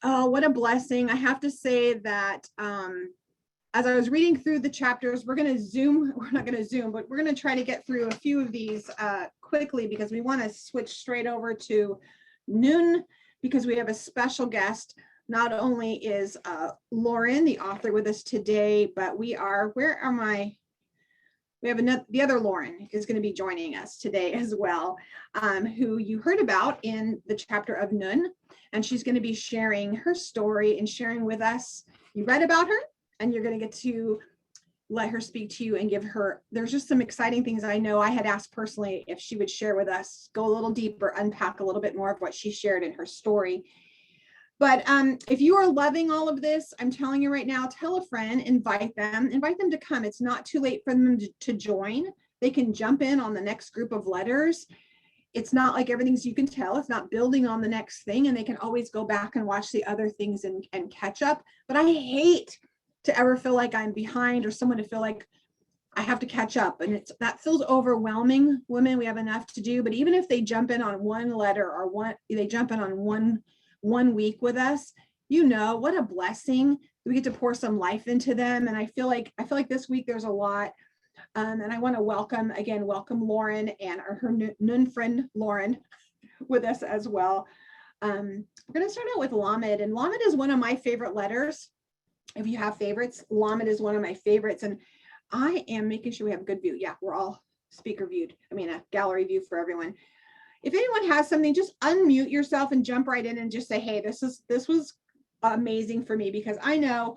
Oh, what a blessing. I have to say that as I was reading through the chapters, we're going to zoom. We're not going to zoom, but we're going to try to get through a few of these quickly because we want to switch straight over to Nun because we have a special guest. Not only is Lauren, the author, with us today, but we have the other Lauren is going to be joining us today as well, who you heard about in the chapter of Nun. And she's going to be sharing her story and sharing with us. You read about her and you're going to get to let her speak to you and give her, there's just some exciting things I know I had asked personally if she would share with us, go a little deeper, unpack a little bit more of what she shared in her story. But if you are loving all of this, I'm telling you right now, tell a friend, invite them to come. It's not too late for them to join. They can jump in on the next group of letters. It's not like everything's you can tell. It's not building on the next thing, and they can always go back and watch the other things and catch up. But I hate to ever feel like I'm behind or someone to feel like I have to catch up. And that feels overwhelming. Women, we have enough to do. But even if they jump in on one letter or they jump in on one week with us, what a blessing. We get to pour some life into them. And I feel like this week there's a lot. And I want to welcome Lauren and her Nun friend Lauren with us as well. We're going to start out with Lamed, and Lamed is one of my favorite letters. If you have favorites, Lamed is one of my favorites, and I am making sure we have a good view. Yeah, we're all speaker viewed. A gallery view for everyone. If anyone has something, just unmute yourself and jump right in and just say, hey, this was amazing for me, because I know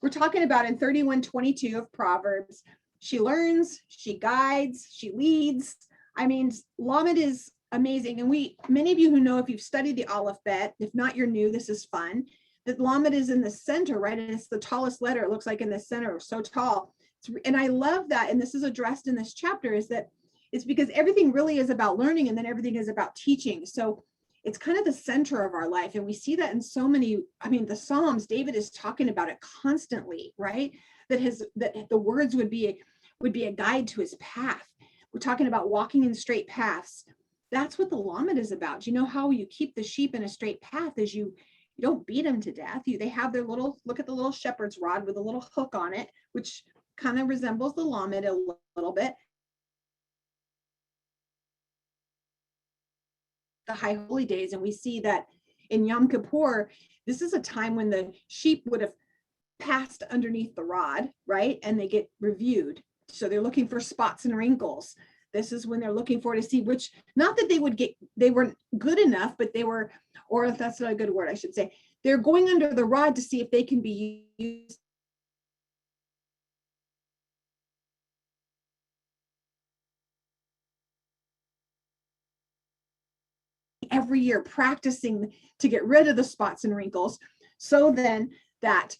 we're talking about in 31:22 of Proverbs. She learns, she guides, she leads. Lamed is amazing. And many of you who know, if you've studied the Aleph-Bet, if not, you're new, this is fun, that Lamed is in the center, right? And it's the tallest letter. It looks like in the center, so tall. And I love that. And this is addressed in this chapter, is that it's because everything really is about learning, and then everything is about teaching. So it's kind of the center of our life. And we see that in so many, the Psalms, David is talking about it constantly, right? That the words would be a guide to his path. We're talking about walking in straight paths. That's what the Lamed is about. You know how you keep the sheep in a straight path is you don't beat them to death. They have their look at the little shepherd's rod with a little hook on it, which kind of resembles the Lamed a little bit. The high holy days, and we see that in Yom Kippur, this is a time when the sheep would have passed underneath the rod, right? And they get reviewed. So they're looking for spots and wrinkles. This is when they're looking for to see which, not that they weren't good enough, but they were, or if that's not a good word, I should say, they're going under the rod to see if they can be used every year, practicing to get rid of the spots and wrinkles, so then that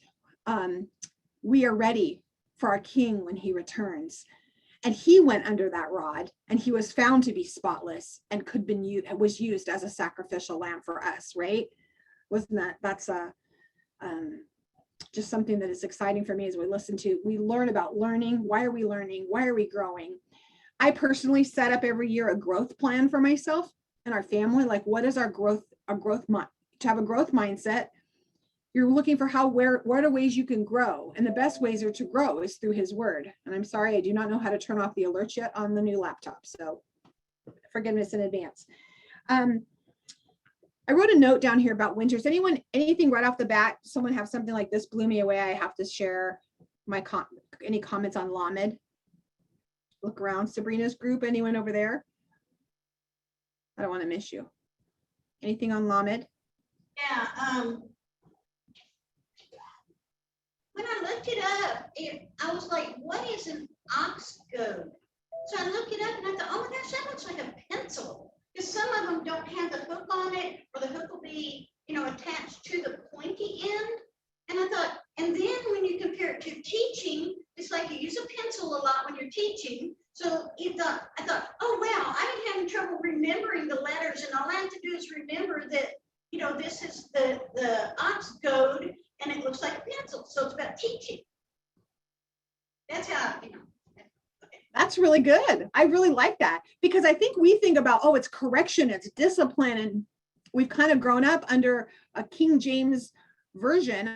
we are ready for our King when he returns. And he went under that rod, and he was found to be spotless and was used as a sacrificial lamb for us, right? That's just something that is exciting for me as we learn about learning. Why are we learning? Why are we growing? I personally set up every year a growth plan for myself and our family. Like, what is our growth to have a growth mindset? You're looking for what are ways you can grow, and the best ways to grow is through his word. And I'm sorry, I do not know how to turn off the alerts yet on the new laptop, so forgiveness in advance. I wrote a note down here about winters. Anything right off the bat? Someone have something like this blew me away. I have to share any comments on Lamed. Look around Sabrina's group. Anyone over there? I don't want to miss you. Anything on Lamed? Yeah. When I looked it up, I was like, what is an ox goad? So I looked it up and I thought, oh my gosh, that looks like a pencil. Because some of them don't have the hook on it, or the hook will be, attached to the pointy end. And I thought, and then when you compare it to teaching, it's like you use a pencil a lot when you're teaching. So I thought, oh wow, I've been having trouble remembering the letters, and all I have to do is remember that, this is the ox goad, and it looks like a pencil. So it's about teaching. That's how, That's really good. I really like that, because I think we think about, it's correction, it's discipline. we've kind of grown up under a King James version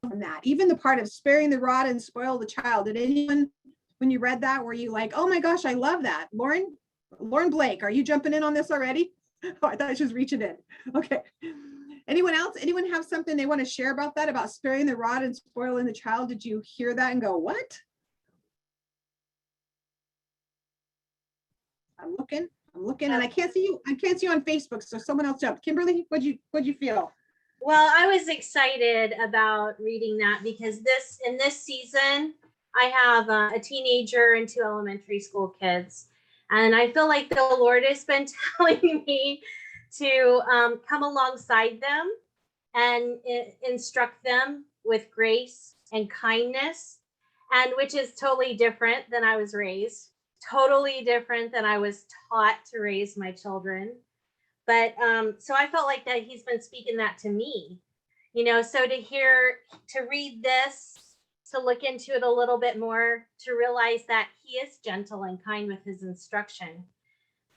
on that. Even the part of sparing the rod and spoil the child. Did anyone, when you read that, were you like, oh my gosh, I love that? Lauren Blake, are you jumping in on this already? Oh, I thought she was reaching in. Okay. Anyone else? Anyone have something they want to share about that, about sparing the rod and spoiling the child? Did you hear that and go, what? I'm looking, and I can't see you. I can't see you on Facebook, so someone else jumped. Kimberly, what'd you feel? Well, I was excited about reading that because in this season, I have a teenager and 2 elementary school kids. And I feel like the Lord has been telling me to come alongside them and instruct them with grace and kindness, and which is totally different than I was raised, totally different than I was taught to raise my children. But so I felt like that he's been speaking that to me, so to read this, to look into it a little bit more, to realize that he is gentle and kind with his instruction.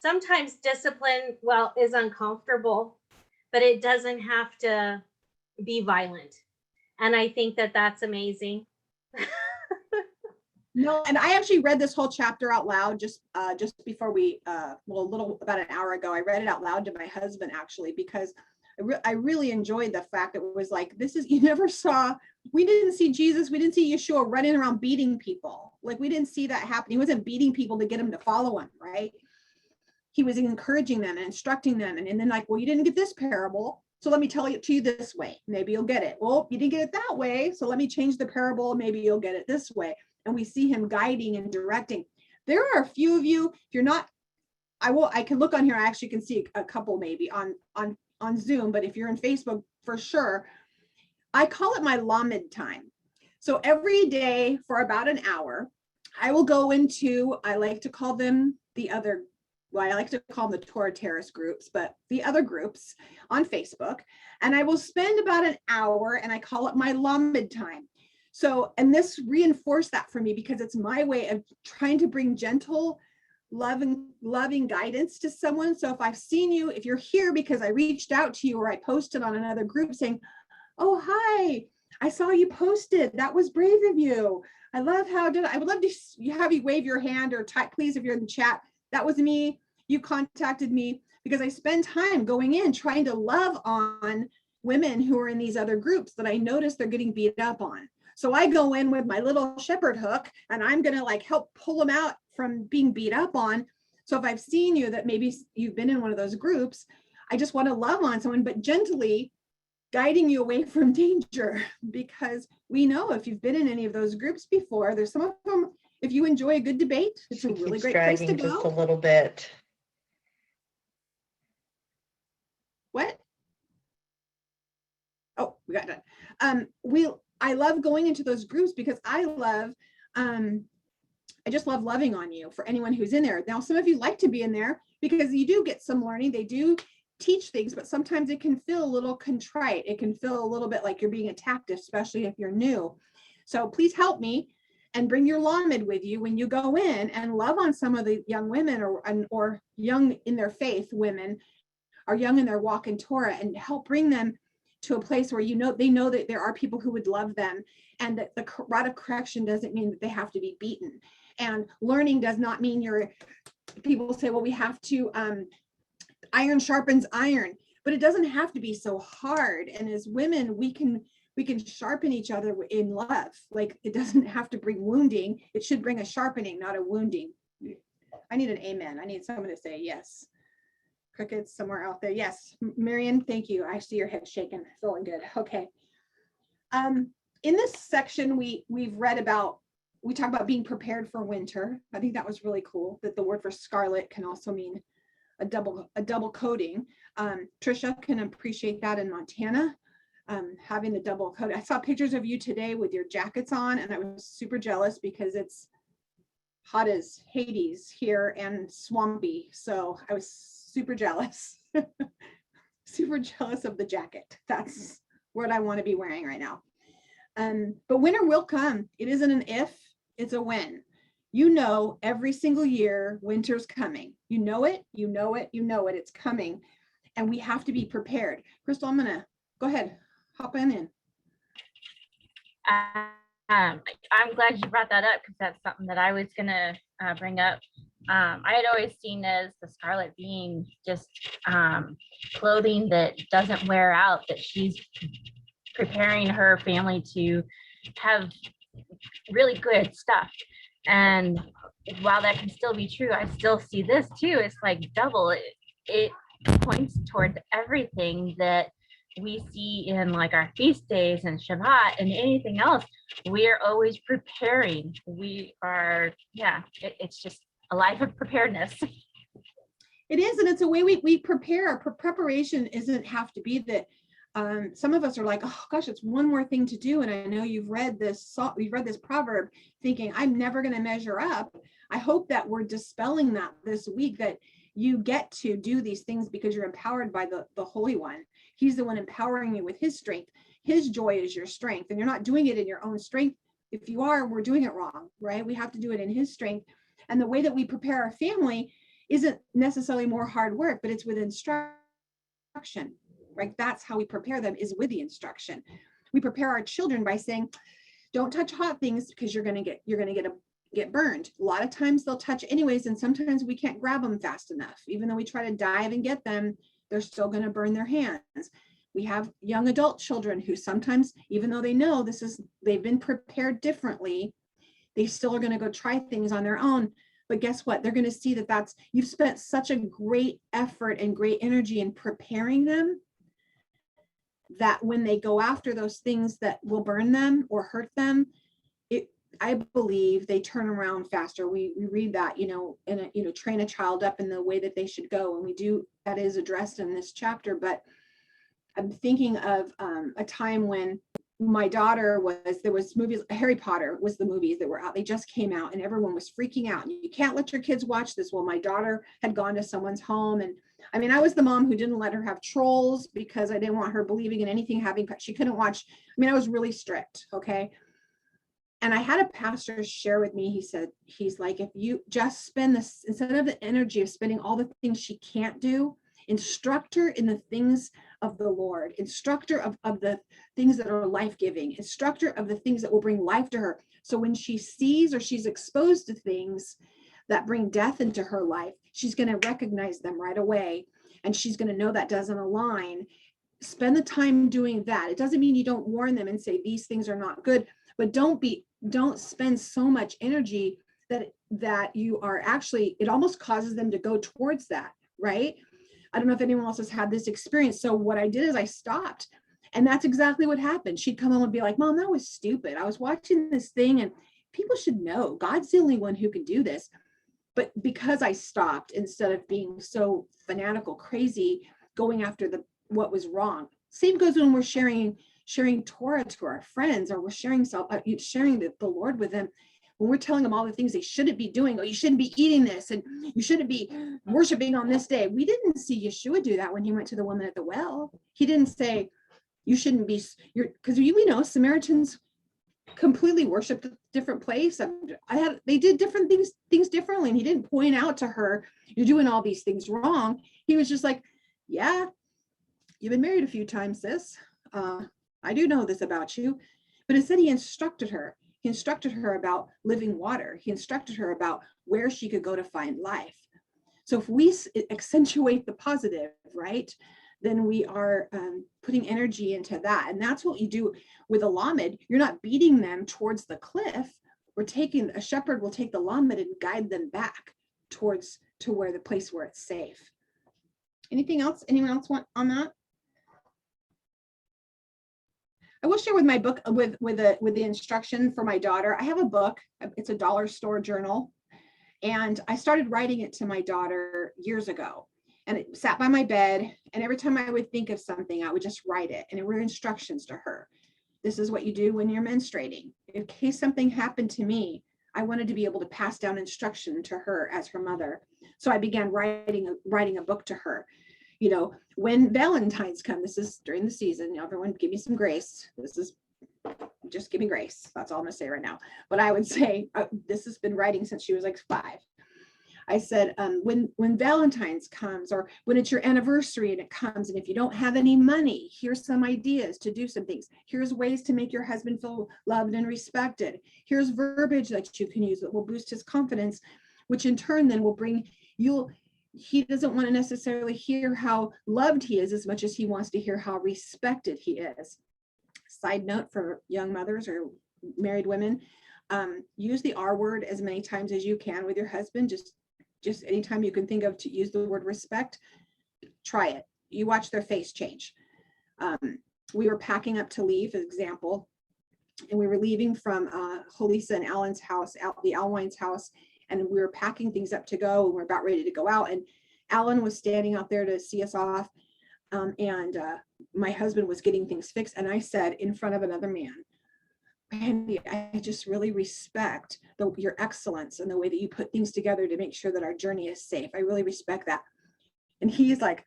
Sometimes discipline, well, is uncomfortable, but it doesn't have to be violent. And I think that that's amazing. No, and I actually read this whole chapter out loud just before we, about an hour ago. I read it out loud to my husband actually, because I really enjoyed the fact that it was like, we didn't see Jesus, we didn't see Yeshua running around beating people. Like we didn't see that happen. He wasn't beating people to get them to follow him, right? He was encouraging them and instructing them. And then like, well, you didn't get this parable, so let me tell it to you this way. Maybe you'll get it. Well, you didn't get it that way, so let me change the parable. Maybe you'll get it this way. And we see him guiding and directing. There are a few of you, if you're not, I can look on here. I actually can see a couple maybe on Zoom, but if you're in Facebook, for sure, I call it my Lamed time. So every day for about an hour, I will go into, I like to call them I like to call them the Torah terrorist groups, but the other groups on Facebook. And I will spend about an hour and I call it my Lamed time. So, and this reinforced that for me because it's my way of trying to bring gentle, loving guidance to someone. So if I've seen you, if you're here because I reached out to you or I posted on another group saying, oh, hi, I saw you posted. That was brave of you. I would love to have you wave your hand or type, please, if you're in the chat. That was me. You contacted me because I spend time going in trying to love on women who are in these other groups that I notice they're getting beat up on. So I go in with my little shepherd hook and I'm going to like help pull them out from being beat up on. So if I've seen you that maybe you've been in one of those groups, I just want to love on someone, but gently guiding you away from danger, because we know if you've been in any of those groups before, there's some of them, if you enjoy a good debate, it's a really great place to go. Just a little bit. What? Oh, we got done. I love going into those groups because I just love loving on you for anyone who's in there. Now, some of you like to be in there because you do get some learning. They do teach things, but sometimes it can feel a little contrite. It can feel a little bit like you're being attacked, especially if you're new. So please help me and bring your Lamed with you when you go in and love on some of the young women or young in their faith women or young in their walk in Torah, and help bring them to a place where they know that there are people who would love them, and that the rod of correction doesn't mean that they have to be beaten. And learning does not mean people say, well, we have to, iron sharpens iron, but it doesn't have to be so hard. And as women, we can sharpen each other in love. Like it doesn't have to bring wounding. It should bring a sharpening, not a wounding. I need an amen. I need someone to say yes. Crickets somewhere out there. Yes, Marion, thank you. I see your head shaking, feeling good. Okay. In this section, we talk about being prepared for winter. I think that was really cool, that the word for scarlet can also mean a double coating. Trisha can appreciate that in Montana, having the double coat. I saw pictures of you today with your jackets on, and I was super jealous because it's hot as Hades here and swampy. So I was super jealous, super jealous of the jacket. That's what I want to be wearing right now. But winter will come. It isn't an if, it's a when. You know, every single year, winter's coming. You know it, you know it, you know it, it's coming. And we have to be prepared. Crystal, I'm gonna, go ahead, hop in. I'm glad you brought that up because that's something that I was gonna bring up. I had always seen as the scarlet being just clothing that doesn't wear out, that she's preparing her family to have really good stuff. And while that can still be true, I still see this too. It's like double. It points towards everything that we see in like our feast days and Shabbat and anything else. We are always preparing. We are, it's just a life of preparedness. It is, and it's a way we prepare. Preparation isn't have to be that. Some of us are like, oh gosh, it's one more thing to do. And I know you've read this proverb thinking, I'm never going to measure up. I hope that we're dispelling that this week, that you get to do these things because you're empowered by the Holy One. He's the one empowering you with his strength. His joy is your strength, and you're not doing it in your own strength. If you are, we're doing it wrong, right? We have to do it in his strength. And the way that we prepare our family isn't necessarily more hard work, but it's with instruction, right? That's how we prepare them, is with the instruction. We prepare our children by saying, don't touch hot things because you're going to get burned. A lot of times they'll touch anyways, and sometimes we can't grab them fast enough. Even though we try to dive and get them, they're still going to burn their hands. We have young adult children who sometimes, even though they know they've been prepared differently, they still are going to go try things on their own. But guess what? They're going to see that you've spent such a great effort and great energy in preparing them, that when they go after those things that will burn them or hurt them, I believe they turn around faster. We read that, train a child up in the way that they should go. And we do, that is addressed in this chapter. But I'm thinking of a time when my daughter there was movies, Harry Potter was the movies that were out. They just came out and everyone was freaking out. You can't let your kids watch this. Well, my daughter had gone to someone's home, and I mean, I was the mom who didn't let her have Trolls because I didn't want her believing in anything she couldn't watch. I mean, I was really strict. Okay. And I had a pastor share with me, he's like, if you just spend this, instead of the energy of spending all the things she can't do, instruct her in the things of the Lord, instruct her of the things that are life-giving, instruct her of the things that will bring life to her. So when she sees or she's exposed to things that bring death into her life, she's going to recognize them right away. And she's going to know that doesn't align. Spend the time doing that. It doesn't mean you don't warn them and say, these things are not good, but don't spend so much energy that you are actually, it almost causes them to go towards that, right? I don't know if anyone else has had this experience. So what I did is I stopped, and that's exactly what happened. She'd come home and be like, Mom, that was stupid. I was watching this thing, and people should know God's the only one who can do this. But because I stopped, instead of being so fanatical, crazy, going after what was wrong. Same goes when we're sharing Torah to our friends, or we're sharing the Lord with them. When we're telling them all the things they shouldn't be doing, or you shouldn't be eating this, and you shouldn't be worshiping on this day. We didn't see Yeshua do that when he went to the woman at the well. He didn't say you shouldn't be, because we know Samaritans completely worshiped a different place. They did different things differently, and he didn't point out to her, you're doing all these things wrong. He was just like, yeah, you've been married a few times, sis. I do know this about you. But instead he instructed her. He instructed her about living water. He instructed her about where she could go to find life. So if we accentuate the positive, right, then we are putting energy into that. And that's what you do with a Lamed. You're not beating them towards the cliff. A shepherd will take the Lamed and guide them back to where the place where it's safe. Anything else? Anyone else want on that? I will share with my book with the instruction for my daughter. I have a book. It's a dollar store journal, and I started writing it to my daughter years ago. And it sat by my bed, and every time I would think of something, I would just write it, and it were instructions to her. This is what you do when you're menstruating. In case something happened to me, I wanted to be able to pass down instruction to her as her mother. So I began writing a book to her. You know, when Valentine's come, this is during the season, everyone give me some grace. This is just give me grace. That's all I'm gonna say right now. But I would say this has been writing since she was like 5. I said, when Valentine's comes, or when it's your anniversary and it comes, and if you don't have any money, here's some ideas to do some things. Here's ways to make your husband feel loved and respected. Here's verbiage that you can use that will boost his confidence, which in turn then will bring he doesn't want to necessarily hear how loved he is as much as he wants to hear how respected he is. Side note for young mothers or married women, use the R word as many times as you can with your husband. Just anytime you can think of to use the word respect, try it. You watch their face change. We were packing up to leave, as example, and we were leaving from Holisa and Alan's house, the Alwine's house, and we were packing things up to go, and we're about ready to go out. And Alan was standing out there to see us off, and my husband was getting things fixed. And I said in front of another man, Randy, I just really respect your excellence and the way that you put things together to make sure that our journey is safe. I really respect that. And he's like,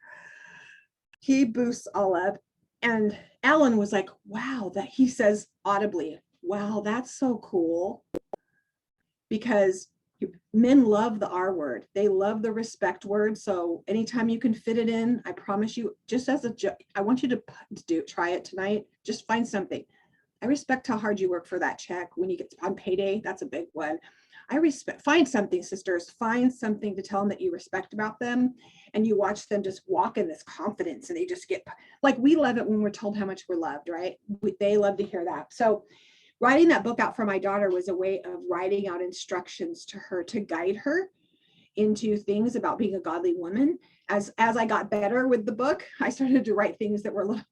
he boosts all up. And Alan was like, wow, that he says audibly, wow, that's so cool. Because men love the R word. They love the respect word. So anytime you can fit it in, I promise you, just as I want you to try it tonight. Just find something. I respect how hard you work for that check when you get on payday. That's a big one. Find something, sisters, find something to tell them that you respect about them, and you watch them just walk in this confidence, and they just get like, we love it when we're told how much we're loved, right? They love to hear that. So writing that book out for my daughter was a way of writing out instructions to her to guide her into things about being a godly woman. As I got better with the book, I started to write things that were a little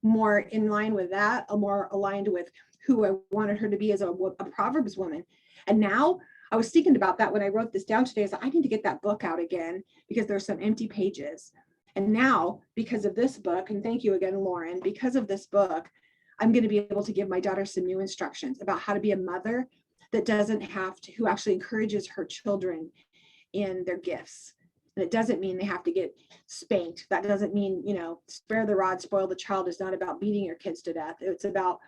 more in line with that, more aligned with who I wanted her to be as a Proverbs woman. And now I was thinking about that when I wrote this down today. I was like, I need to get that book out again because there's some empty pages. And now, because of this book, and thank you again, Lauren, because of this book, I'm going to be able to give my daughter some new instructions about how to be a mother that doesn't have to, who actually encourages her children in their gifts. And it doesn't mean they have to get spanked. That doesn't mean, spare the rod, spoil the child is not about beating your kids to death. It's about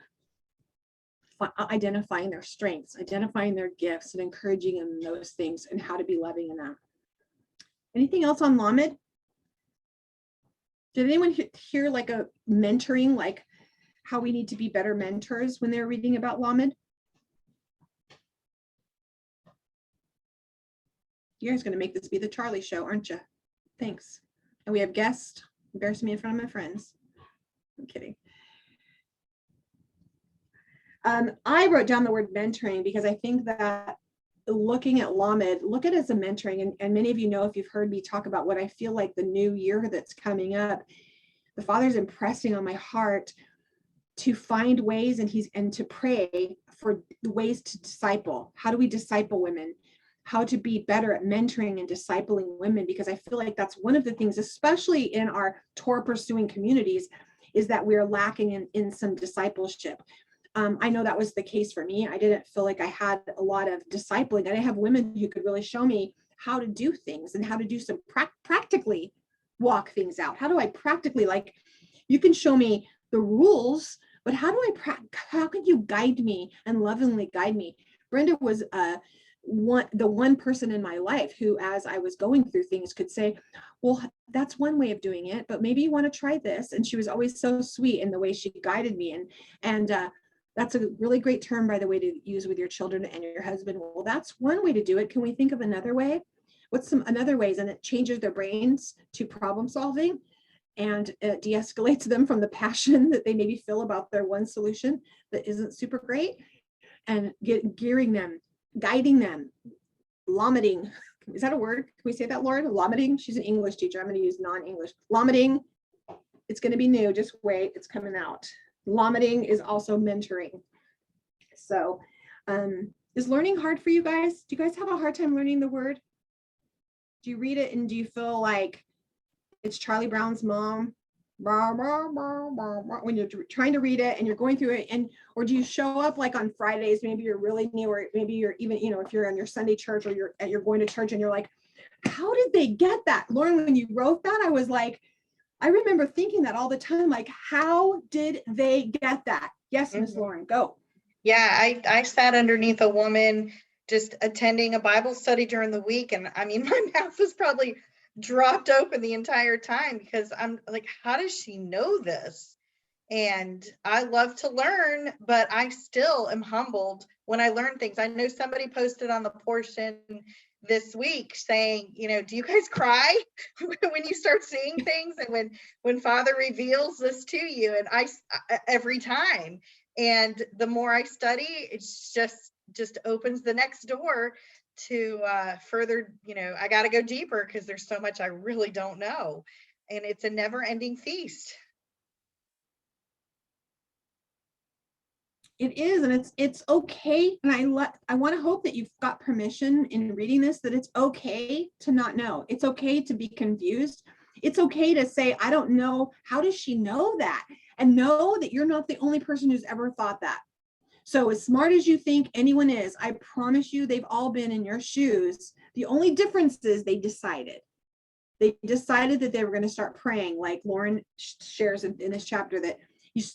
identifying their strengths, identifying their gifts, and encouraging them in those things and how to be loving in that. Anything else on Lamed? Did anyone hear like a mentoring, like how we need to be better mentors when they're reading about Lamed? You guys are going to make this be the Charlie show, aren't you? Thanks. And we have guests. Embarrass me in front of my friends. I'm kidding. I wrote down the word mentoring because I think that looking at Lamed, look at it as a mentoring. And many of you know, if you've heard me talk about what I feel like the new year that's coming up, the Father's impressing on my heart to find ways and to pray for ways to disciple. How do we disciple women? How to be better at mentoring and discipling women, because I feel like that's one of the things, especially in our Torah pursuing communities, is that we're lacking in some discipleship. I know that was the case for me. I didn't feel like I had a lot of discipling. I didn't have women who could really show me how to do things and how to do some practically walk things out. How do I practically, like, you can show me the rules, but how can you guide me and lovingly guide me? Brenda was the one person in my life who, as I was going through things, could say, well, that's one way of doing it, but maybe you want to try this. And she was always so sweet in the way she guided me. And that's a really great term, by the way, to use with your children and your husband. Well, that's one way to do it. Can we think of another way? What's some another ways? And it changes their brains to problem solving, and it de-escalates them from the passion that they maybe feel about their one solution that isn't super great, and gearing them, guiding them, lameding. Is that a word? Can we say that, Lauren? Lameding? She's an English teacher. I'm going to use non-English. Lameding. It's going to be new. Just wait. It's coming out. Lameding is also mentoring. So is learning hard for you guys? Do you guys have a hard time learning the word? Do you read it and do you feel like it's Charlie Brown's mom blah, blah, blah, blah, blah, when you're trying to read it and you're going through it? And or do you show up like on Fridays, maybe you're really new, or maybe you're even, if you're in your Sunday church, or you're going to church and you're like, how did they get that? Lauren, when you wrote that, I was like, I remember thinking that all the time, like, how did they get that? Yes, Miss Lauren, go. Yeah, I sat underneath a woman just attending a Bible study during the week. And I mean, my mouth was probably dropped open the entire time, because I'm like, how does she know this? And I love to learn, but I still am humbled when I learn things. I know somebody posted on the portion this week saying, do you guys cry when you start seeing things, and when Father reveals this to you? And I every time. And the more I study, it's just opens the next door to further, I got to go deeper, because there's so much I really don't know. And it's a never ending feast. It is, and it's okay. And I want to hope that you've got permission in reading this, that it's okay to not know. It's okay to be confused. It's okay to say, I don't know. How does she know that? And know that you're not the only person who's ever thought that. So as smart as you think anyone is, I promise you, they've all been in your shoes. The only difference is they decided that they were going to start praying, like Lauren shares in this chapter, that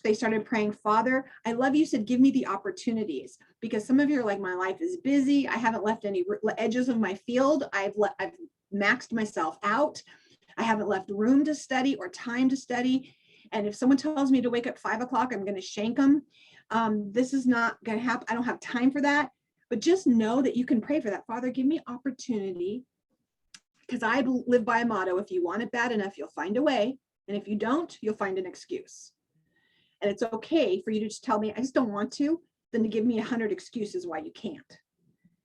they started praying, Father, I love you, said, give me the opportunities, because some of you are like, my life is busy. I haven't left any edges of my field. I've maxed myself out. I haven't left room to study or time to study. And if someone tells me to wake up 5 o'clock, I'm going to shank them. This is not going to happen. I don't have time for that. But just know that you can pray for that. Father, give me opportunity, because I live by a motto: if you want it bad enough, you'll find a way. And if you don't, you'll find an excuse. And it's okay for you to just tell me, I just don't want to, than to give me 100 excuses why you can't.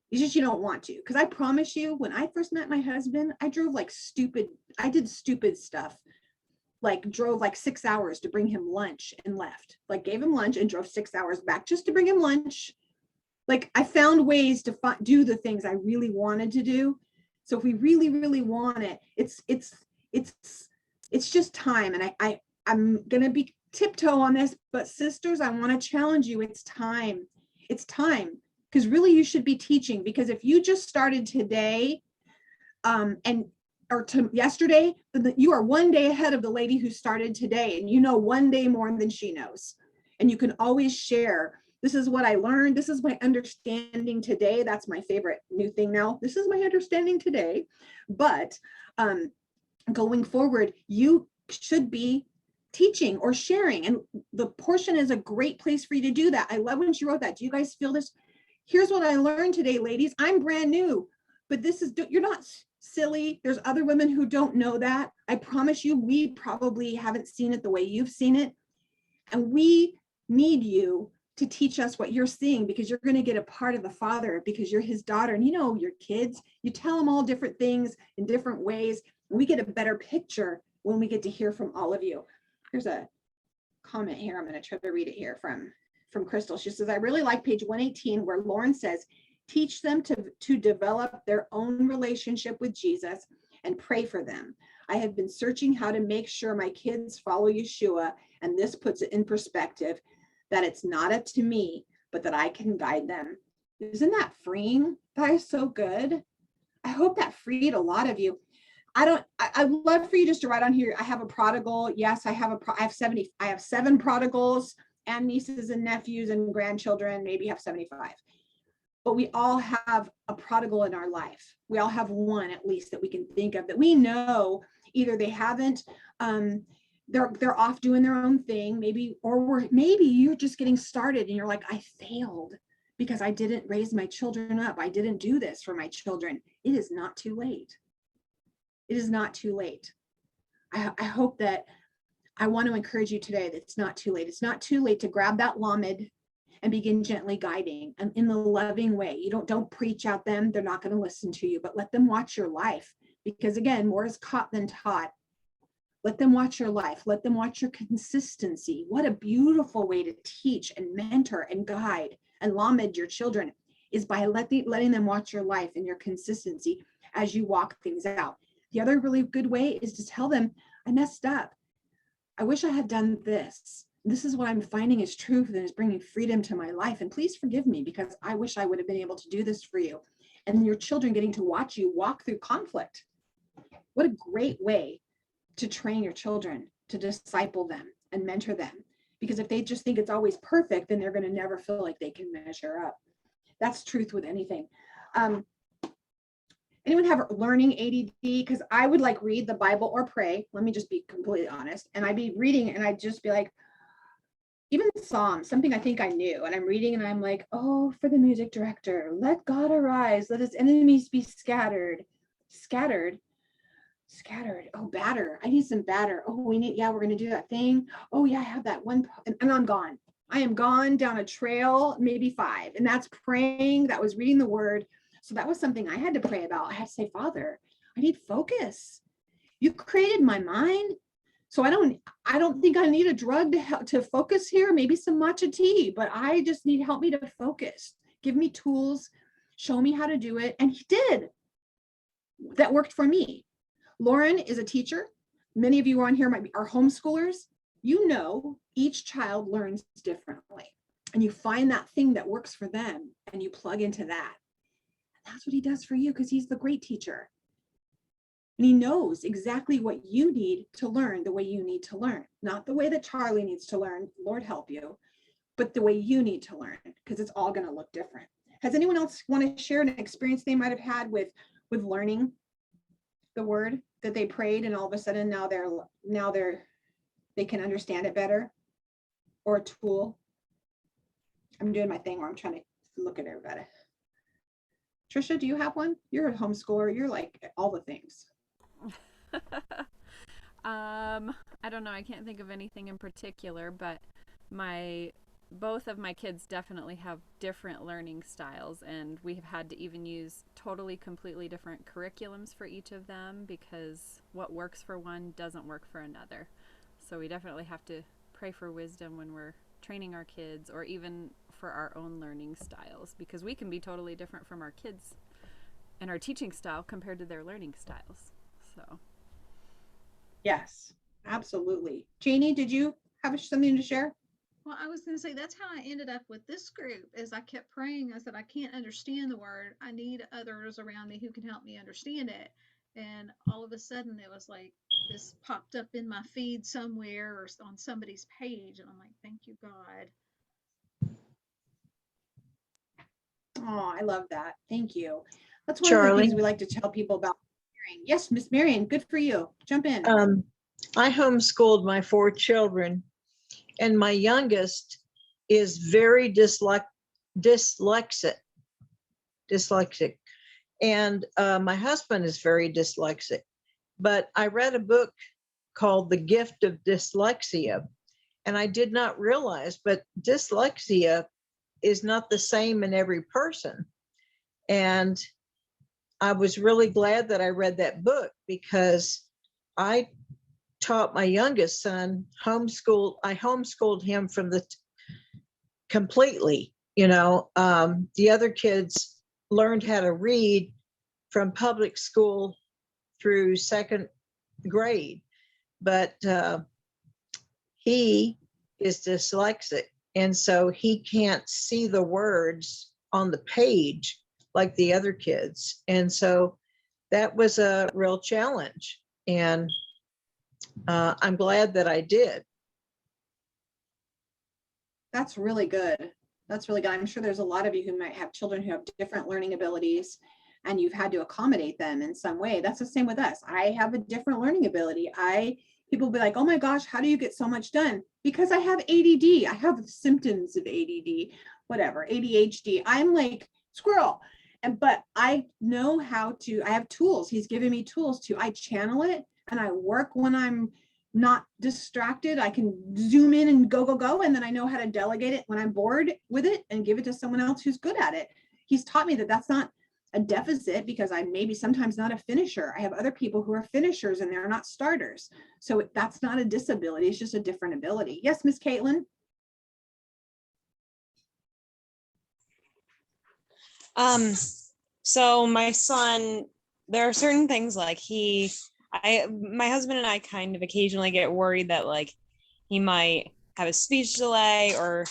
It's just you don't want to. Because I promise you, when I first met my husband, I drove like stupid. I did stupid stuff. Like drove like 6 hours to bring him lunch and left. Like gave him lunch and drove 6 hours back just to bring him lunch. Like I found ways to do the things I really wanted to do. So if we really, really want it, it's just time. And I'm gonna be tiptoe on this, but sisters, I want to challenge you. It's time. It's time. Because really you should be teaching, because if you just started today or to yesterday, then you are one day ahead of the lady who started today, and you know one day more than she knows. And you can always share. This is what I learned. This is my understanding today. That's my favorite new thing now. This is my understanding today. But going forward, you should be teaching or sharing. And the portion is a great place for you to do that. I love when she wrote that. Do you guys feel this? Here's what I learned today, ladies. I'm brand new, but you're not silly. There's other women who don't know that. I promise you, we probably haven't seen it the way you've seen it. And we need you to teach us what you're seeing, because you're going to get a part of the Father, because you're his daughter. And your kids, you tell them all different things in different ways. And we get a better picture when we get to hear from all of you. Here's a comment here. I'm going to try to read it here from Crystal. She says, I really like page 118, where Lauren says, teach them to develop their own relationship with Jesus and pray for them. I have been searching how to make sure my kids follow Yeshua, and this puts it in perspective, that it's not up to me, but that I can guide them. Isn't that freeing? That is so good. I hope that freed a lot of you. I'd love for you just to write on here, I have a prodigal. Yes, I have 7 prodigals and nieces and nephews and grandchildren, maybe you have 75. But we all have a prodigal in our life. We all have one at least that we can think of, that we know either they haven't, they're off doing their own thing, maybe you're just getting started and you're like, I failed because I didn't raise my children up. I didn't do this for my children. It is not too late. It is not too late. I hope that I want to encourage you today that it's not too late. It's not too late to grab that Lamed and begin gently guiding and in the loving way. You don't preach at them. They're not going to listen to you, but let them watch your life, because again, more is caught than taught. Let them watch your life. Let them watch your consistency. What a beautiful way to teach and mentor and guide and Lamed your children, is by letting them watch your life and your consistency as you walk things out. The other really good way is to tell them, I messed up. I wish I had done this. This is what I'm finding is truth and is bringing freedom to my life. And please forgive me because I wish I would have been able to do this for you. And your children getting to watch you walk through conflict. What a great way to train your children, to disciple them and mentor them. Because if they just think it's always perfect, then they're going to never feel like they can measure up. That's truth with anything. Anyone have learning ADD? Because I would like read the Bible or pray. Let me just be completely honest. And I'd be reading and I'd just be like, even Psalms, something I think I knew. And I'm reading and I'm like, oh, for the music director, let God arise, let his enemies be scattered. Scattered. Oh, batter. I need some batter. Oh, we're going to do that thing. Oh, yeah, I have that one. And I'm gone. I am gone down a trail, maybe 5. And that's praying. That was reading the word. So that was something I had to pray about. I had to say, Father, I need focus. You created my mind. So I don't think I need a drug to help to focus here, maybe some matcha tea, but I just need help me to focus. Give me tools, show me how to do it. And he did. That worked for me. Lauren is a teacher. Many of you on here are homeschoolers. You know, each child learns differently. And you find that thing that works for them and you plug into that. And that's what he does for you because he's the great teacher. And he knows exactly what you need to learn the way you need to learn, not the way that Charlie needs to learn, Lord help you, but the way you need to learn, because it's all going to look different. Has anyone else want to share an experience they might have had with learning the word that they prayed and all of a sudden now they can understand it better, or a tool? I'm doing my thing where I'm trying to look at everybody. Trisha, do you have one? You're a homeschooler. You're like all the things. I don't know. I can't think of anything in particular, but both of my kids definitely have different learning styles, and we have had to even use completely different curriculums for each of them because what works for one doesn't work for another. So we definitely have to pray for wisdom when we're training our kids, or even for our own learning styles, because we can be totally different from our kids and our teaching style compared to their learning styles. So yes, absolutely. Janie, did you have something to share? Well, I was going to say that's how I ended up with this group. Is I kept praying. I said, I can't understand the word. I need others around me who can help me understand it. And all of a sudden, it was like this popped up in my feed somewhere or on somebody's page, and I'm like, thank you, God. Oh, I love that. Thank you. That's one of the things we like to tell people about hearing. Yes, Miss Marion, good for you. Jump in. I homeschooled my 4 children, and my youngest is very dyslexic. And my husband is very dyslexic. But I read a book called The Gift of Dyslexia, and I did not realize, but dyslexia is not the same in every person. And I was really glad that I read that book because I taught my youngest son I homeschooled him from completely, the other kids learned how to read from public school through 2nd grade, but he is dyslexic. And so he can't see the words on the page like the other kids. And so that was a real challenge. And I'm glad that I did. That's really good. That's really good. I'm sure there's a lot of you who might have children who have different learning abilities and you've had to accommodate them in some way. That's the same with us. I have a different learning ability. People be like, oh my gosh, how do you get so much done? Because I have ADD. I have symptoms of ADD, whatever, ADHD. I'm like squirrel. But I know I have tools. He's given me tools I channel it and I work when I'm not distracted. I can zoom in and go. And then I know how to delegate it when I'm bored with it and give it to someone else who's good at it. He's taught me that that's not a deficit because I'm maybe sometimes not a finisher. I have other people who are finishers and they're not starters. So that's not a disability. It's just a different ability. Yes, Miss Caitlin. So my son, there are certain things like my husband and I kind of occasionally get worried that like he might have a speech delay or,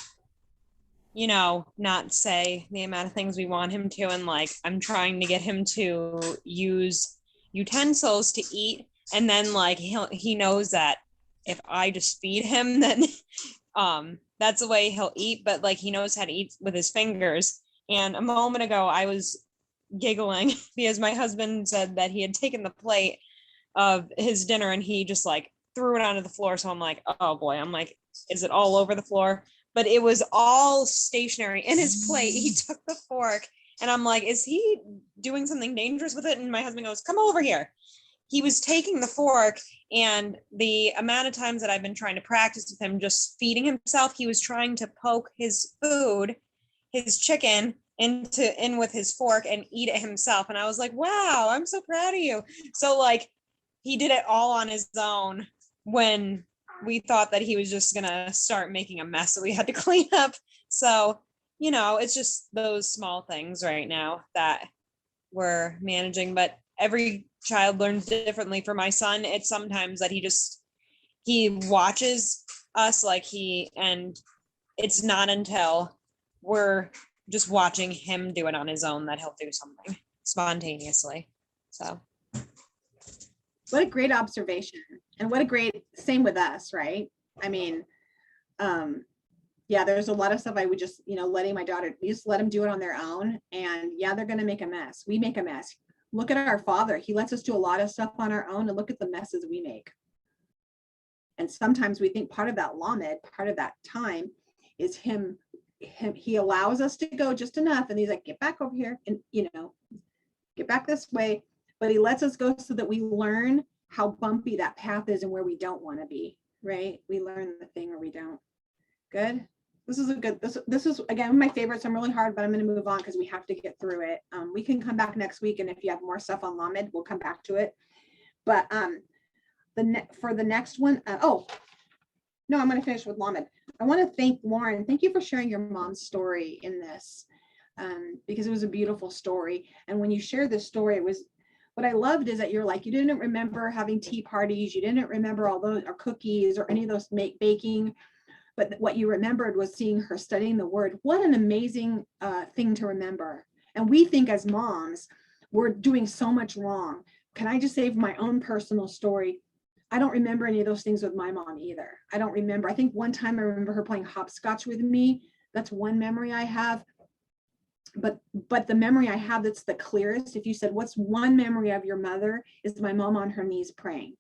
you know, not say the amount of things we want him to. And like, I'm trying to get him to use utensils to eat. And then like, he knows that if I just feed him, then that's the way he'll eat. But like, he knows how to eat with his fingers. And a moment ago, I was giggling because my husband said that he had taken the plate of his dinner and he just like threw it onto the floor. So I'm like, oh boy, I'm like, is it all over the floor? But it was all stationary in his plate. He took the fork and I'm like, is he doing something dangerous with it? And my husband goes, come over here. He was taking the fork, and the amount of times that I've been trying to practice with him just feeding himself, he was trying to poke his food, his chicken, in with his fork and eat it himself. And I was like, wow, I'm so proud of you. So like, he did it all on his own when we thought that he was just gonna start making a mess that we had to clean up. So, you know, it's just those small things right now that we're managing, but every child learns differently. For my son, it's sometimes that he watches us and it's not until we're just watching him do it on his own that he'll do something spontaneously. So What a great observation. And what a great, same with us, right? I mean, yeah, there's a lot of stuff I would just, letting my daughter, just let them do it on their own. And yeah, they're going to make a mess. We make a mess. Look at our father. He lets us do a lot of stuff on our own, and look at the messes we make. And sometimes we think part of that Lamed, part of that time is him, he allows us to go just enough. And he's like, get back over here and, get back this way. But he lets us go so that we learn how bumpy that path is and where we don't want to be, right? We learn the thing or we don't. Good. This is a good, this is again, my favorites. I'm really hard, but I'm going to move on because we have to get through it. We can come back next week. And if you have more stuff on Lamed, we'll come back to it. But for the next one, I'm going to finish with Lamed. I want to thank Lauren. Thank you for sharing your mom's story in this, because it was a beautiful story. And when you shared this story, what I loved is that you're like, you didn't remember having tea parties. You didn't remember all those or cookies or any of those baking. But what you remembered was seeing her studying the word. What an amazing thing to remember. And we think as moms, we're doing so much wrong. Can I just say my own personal story? I don't remember any of those things with my mom either. I don't remember. I think one time I remember her playing hopscotch with me. That's one memory I have. But the memory I have that's the clearest, if you said, what's one memory of your mother, is my mom on her knees praying.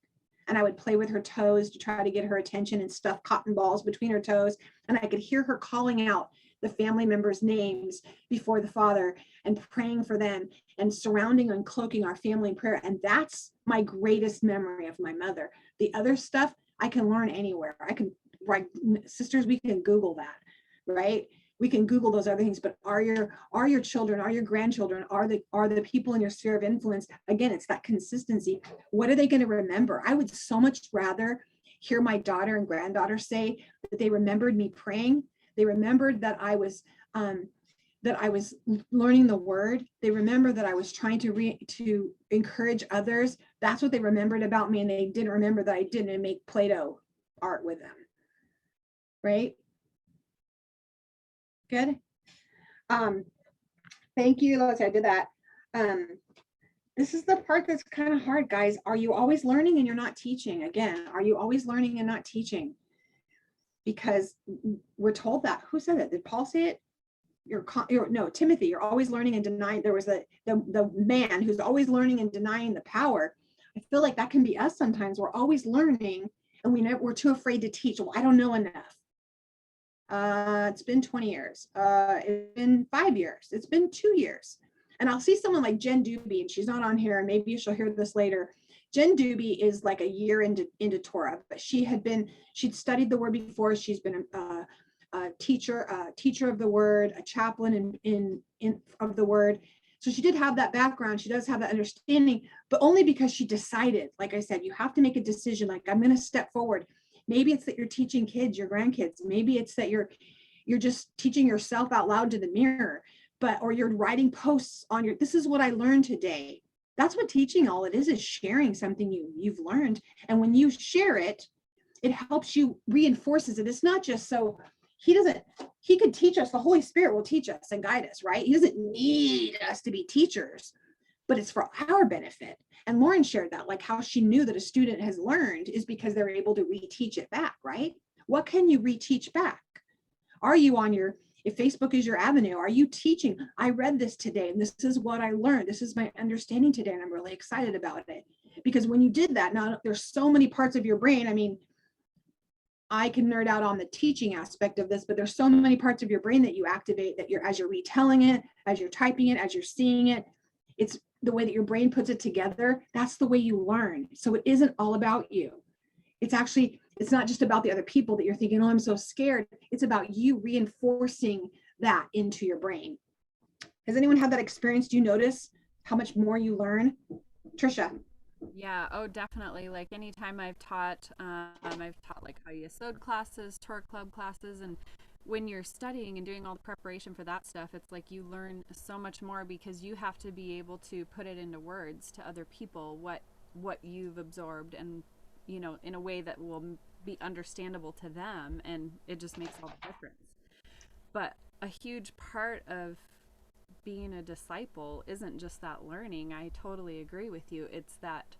And I would play with her toes to try to get her attention and stuff cotton balls between her toes. And I could hear her calling out the family members' names before the Father and praying for them and surrounding and cloaking our family in prayer. And that's my greatest memory of my mother. The other stuff I can learn anywhere. Sisters, we can Google that, right? We can Google those other things, but are your children, are your grandchildren, are the people in your sphere of influence? Again, it's that consistency. What are they going to remember? I would so much rather hear my daughter and granddaughter say that they remembered me praying. They remembered that I was learning the word. They remember that I was trying to encourage others. That's what they remembered about me, and they didn't remember that I didn't make Play-Doh art with them, right? Good. Thank you. Let's see, I did that. This is the part that's kind of hard, guys. Are you always learning and you're not teaching? Again, are you always learning and not teaching? Because we're told that. Who said it? Did Paul say it? No, Timothy, you're always learning and denying. There was the man who's always learning and denying the power. I feel like that can be us sometimes. We're always learning and we're too afraid to teach. Well, I don't know enough. It's been 20 years. It's been 5 years. It's been 2 years. And I'll see someone like Jen Doobie, and she's not on here, and maybe she'll hear this later. Jen Doobie is like a year into Torah, but she'd studied the word before. She's been a teacher of the word, a chaplain of the word. So she did have that background. She does have that understanding, but only because she decided, like I said, you have to make a decision. Like, I'm going to step forward. Maybe it's that you're teaching kids, your grandkids. Maybe it's that you're just teaching yourself out loud to the mirror, or you're writing posts on this is what I learned today. That's what teaching all it is sharing something you've learned. And when you share it, it helps you, reinforces it. It's not just so he could teach us. The Holy Spirit will teach us and guide us, right? He doesn't need us to be teachers, but it's for our benefit. And Lauren shared that, like how she knew that a student has learned is because they're able to reteach it back, right? What can you reteach back? Are you on your, if Facebook is your avenue, are you teaching? I read this today and this is what I learned. This is my understanding today. And I'm really excited about it. Because when you did that, now there's so many parts of your brain. I mean, I can nerd out on the teaching aspect of this, but there's so many parts of your brain that you activate that as you're retelling it, as you're typing it, as you're seeing it. It's the way that your brain puts it together. That's the way you learn. So it isn't all about you. It's not just about the other people that you're thinking, oh, I'm so scared. It's about you reinforcing that into your brain. Has anyone had that experience? Do you notice how much more you learn? Trisha. Yeah, oh, definitely. Like anytime I've taught like how you sewed classes, tour club classes, and when you're studying and doing all the preparation for that stuff, it's like you learn so much more because you have to be able to put it into words to other people, what you've absorbed, and you know, in a way that will be understandable to them, and it just makes all the difference. But a huge part of being a disciple isn't just that learning. I totally agree with you. It's that,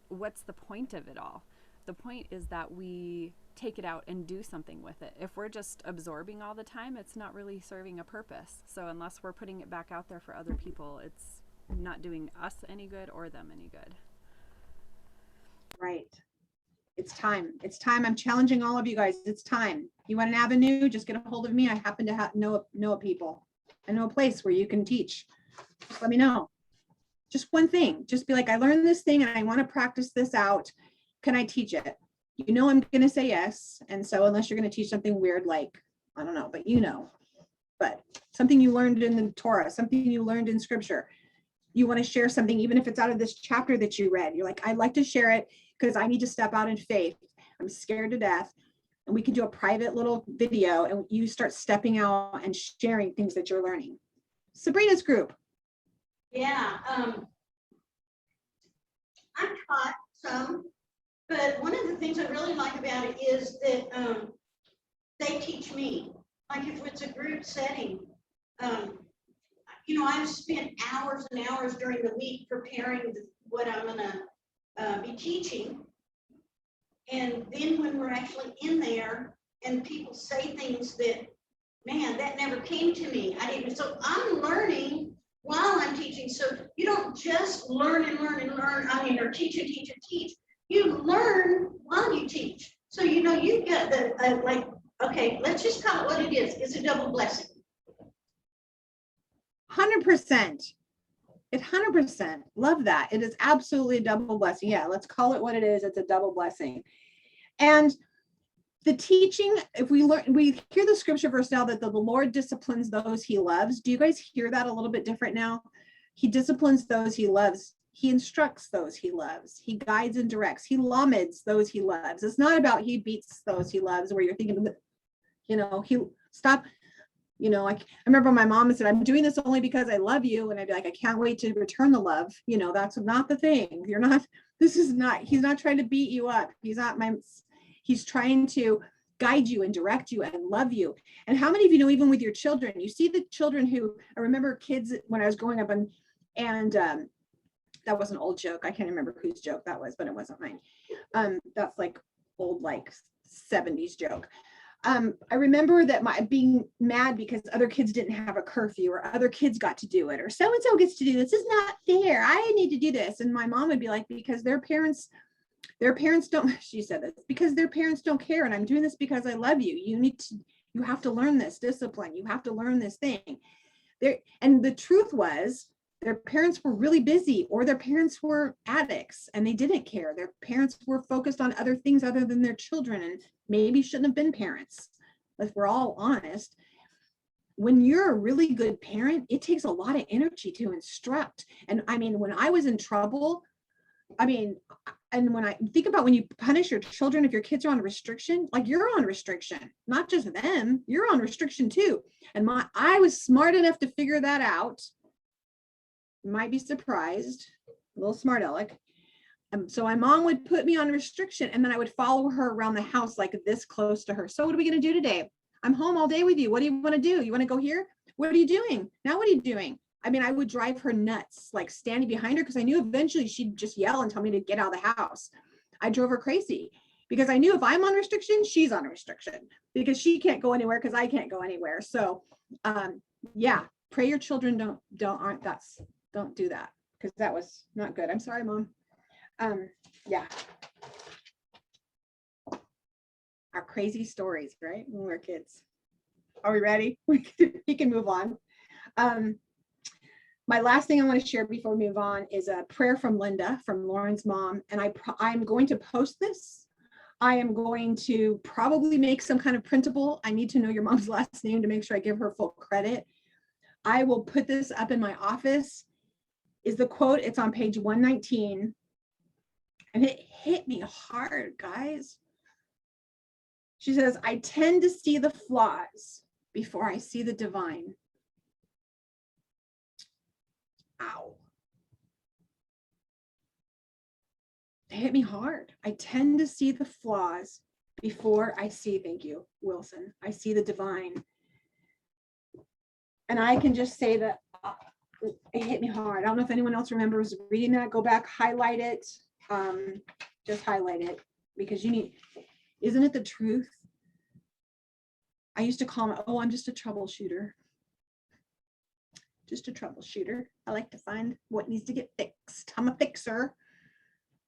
what's the point of it all? The point is that we take it out and do something with it. If we're just absorbing all the time, it's not really serving a purpose. So unless we're putting it back out there for other people, it's not doing us any good or them any good. Right. It's time. It's time. I'm challenging all of you guys. It's time. You want an avenue? Just get a hold of me. I happen to know people. I know a place where you can teach. Just let me know. Just one thing. Just be like, I learned this thing and I want to practice this out. Can I teach it? You know I'm going to say yes. And so unless you're going to teach something weird, like, I don't know, but you know. But something you learned in the Torah, something you learned in scripture. You want to share something, even if it's out of this chapter that you read. You're like, I'd like to share it because I need to step out in faith. I'm scared to death. And we can do a private little video and you start stepping out and sharing things that you're learning. Sabrina's group. Yeah, I've taught some, but one of the things I really like about it is that they teach me. Like if it's a group setting, you know, I've spent hours and hours during the week preparing what I'm gonna be teaching. And then when we're actually in there and people say things that, man, that never came to me. I didn't, so I'm learning while I'm teaching. So you don't just learn and learn and learn, I mean, or teach and teach and teach. You learn while you teach. So, you know, you get the, like, okay, let's just call it what it is. It's a double blessing. 100%. It's 100%. Love that. It is absolutely a double blessing. Yeah, let's call it what it is. It's a double blessing. And the teaching, if we learn, we hear the scripture verse now that the Lord disciplines those he loves. Do you guys hear that a little bit different now? He disciplines those he loves. He instructs those he loves. He guides and directs. He lameds those he loves. It's not about he beats those he loves, where you're thinking, you know, he stop. You know, like I remember my mom said, I'm doing this only because I love you. And I'd be like, I can't wait to return the love. You know, that's not the thing. You're not, this is not, he's not trying to beat you up. He's trying to guide you and direct you and love you. And how many of you know, even with your children, you see the children who, I remember kids when I was growing up and that was an old joke. I can't remember whose joke that was, but it wasn't mine. That's like old, like 70s joke. I remember that being mad because other kids didn't have a curfew or other kids got to do it or so-and-so gets to do this. Is not fair. I need to do this. And my mom would be like, because their parents don't, she said this, because their parents don't care. And I'm doing this because I love you. You have to learn this discipline. You have to learn this thing. And the truth was their parents were really busy or their parents were addicts and they didn't care. Their parents were focused on other things other than their children and maybe shouldn't have been parents. If we're all honest, when you're a really good parent, it takes a lot of energy to instruct. And I mean, when I was in trouble, and when I think about when you punish your children, if your kids are on restriction, like you're on restriction, not just them, you're on restriction too. And I was smart enough to figure that out. You might be surprised, a little smart aleck. So my mom would put me on restriction, and then I would follow her around the house like this close to her. So what are we going to do today? I'm home all day with you. What do you want to do? You want to go here? What are you doing? Now what are you doing? I mean, I would drive her nuts, like standing behind her, because I knew eventually she'd just yell and tell me to get out of the house. I drove her crazy because I knew if I'm on restriction, she's on restriction, because she can't go anywhere because I can't go anywhere. So yeah, pray your children don't do that, because that was not good. I'm sorry, Mom. Yeah. Our crazy stories, right? When we were kids. Are we ready? We can move on. My last thing I want to share before we move on is a prayer from Linda, from Lauren's mom. And I'm going to post this. I am going to probably make some kind of printable. I need to know your mom's last name to make sure I give her full credit. I will put this up in my office. Is the quote, it's on page 119. And it hit me hard, guys. She says, I tend to see the flaws before I see the divine. Ow. It hit me hard. I tend to see the flaws before I see, thank you, Wilson, I see the divine. And I can just say that it hit me hard. I don't know if anyone else remembers reading that. Go back, highlight it. Just highlight it, because you need, isn't it the truth? I used to call him, oh, I'm just a troubleshooter. Just a troubleshooter. I like to find what needs to get fixed. I'm a fixer.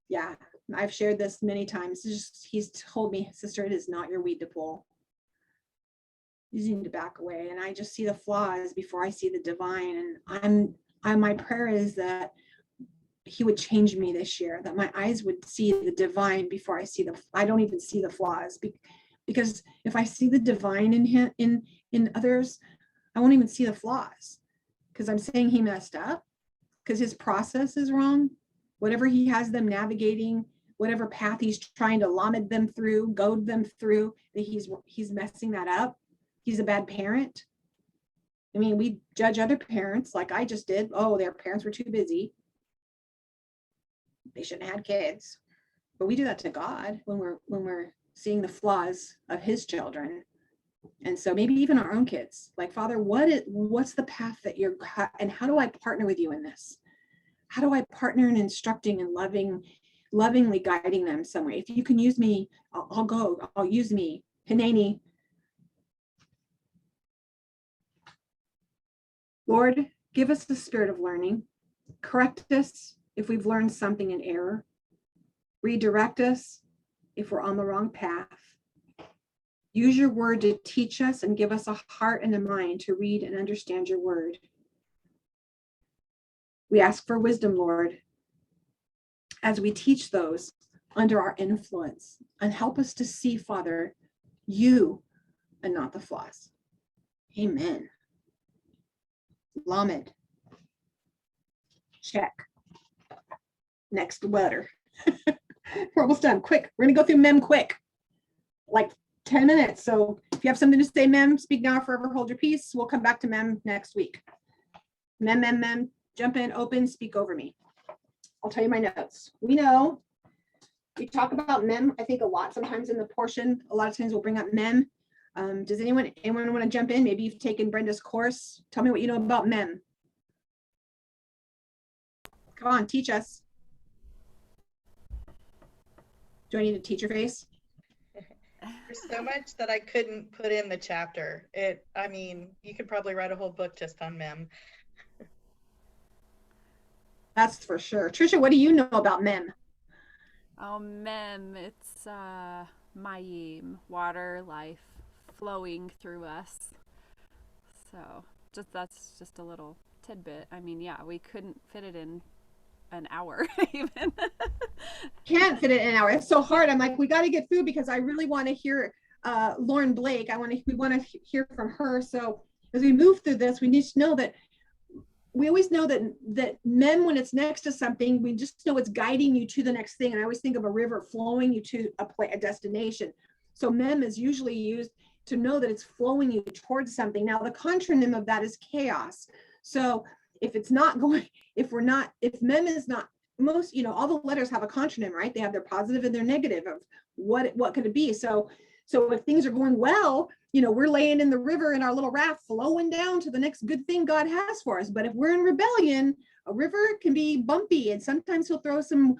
Yeah, I've shared this many times. He's told me, sister, it is not your weed to pull. You need to back away. And I just see the flaws before I see the divine. And my prayer is that he would change me this year, that my eyes would see the divine before I don't even see the flaws. Because if I see the divine in him, in others, I won't even see the flaws, because I'm saying he messed up, because his process is wrong. Whatever he has them navigating, whatever path he's trying to lamed them through, goad them through, that he's messing that up. He's a bad parent. I mean, we judge other parents like I just did. Oh, their parents were too busy. They shouldn't have had kids. But we do that to God when we're seeing the flaws of his children. And so maybe even our own kids, like, Father, what's the path that you're, and how do I partner with you in this? How do I partner in instructing and lovingly guiding them some way? If you can use me, I'll go. I'll use me. Hineni. Lord, give us the spirit of learning. Correct us if we've learned something in error. Redirect us if we're on the wrong path. Use your word to teach us and give us a heart and a mind to read and understand your word. We ask for wisdom, Lord, as we teach those under our influence, and help us to see, Father, you and not the flaws. Amen. Lamed. Check. Next letter. We're almost done. Quick. We're going to go through Mem quick. Like 10 minutes. So if you have something to say, Mem, speak now or forever hold your peace. We'll come back to Mem next week. Mem. Jump in, open, speak over me. I'll tell you my notes. We know we talk about Mem, I think, a lot sometimes in the portion. A lot of times we'll bring up Mem. Does anyone want to jump in? Maybe you've taken Brenda's course. Tell me what you know about Mem. Come on, teach us. Do I need a teacher face? There's so much that I couldn't put in the chapter. I mean, you could probably write a whole book just on Mem. That's for sure. Trisha, what do you know about Mem? Oh, Mem, it's Mayim, water, life, flowing through us. So that's just a little tidbit. I mean, yeah, we couldn't fit it in an hour even. Can't fit it in an hour. It's so hard. I'm like, we got to get food, because I really want to hear Lauren Blake. We want to hear from her. So as we move through this, we need to know that we always know that Mem, when it's next to something, we just know it's guiding you to the next thing. And I always think of a river flowing you to a destination. So Mem is usually used to know that it's flowing you towards something. Now, the contronym of that is chaos. So if Mem is not most, all the letters have a contronym, right? They have their positive and their negative of what could it be. So if things are going well, we're laying in the river in our little raft flowing down to the next good thing God has for us. But if we're in rebellion, a river can be bumpy, and sometimes he'll throw some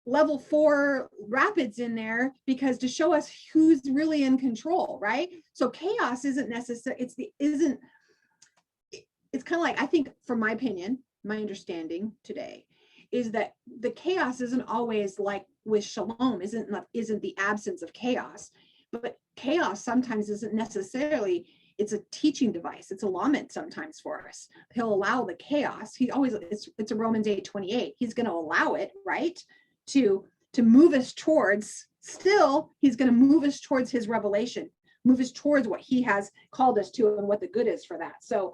level 4 rapids in there because to show us who's really in control, right? So chaos isn't necessary. It's kind of like, I think, from my opinion, my understanding today is that the chaos isn't always like with shalom, isn't the absence of chaos, but chaos sometimes isn't necessarily, it's a teaching device. It's a lament sometimes for us. He'll allow the chaos. It's a Romans 8:28. He's going to allow it, right? To move us towards, still, he's going to move us towards his revelation, move us towards what he has called us to and what the good is for that. So,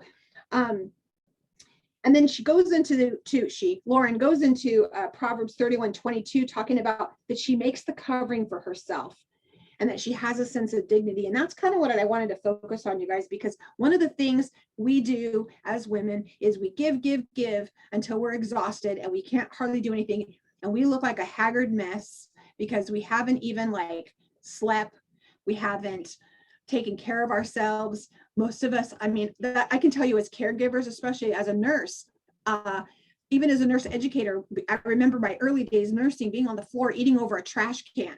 and then she goes into Lauren goes into Proverbs 31:22, talking about that she makes the covering for herself and that she has a sense of dignity. And that's kind of what I wanted to focus on, you guys, because one of the things we do as women is we give until we're exhausted and we can't hardly do anything. And we look like a haggard mess because we haven't even slept. We haven't taken care of ourselves. Most of us, I mean, that I can tell you as caregivers, especially as a nurse, even as a nurse educator, I remember my early days nursing, being on the floor, eating over a trash can,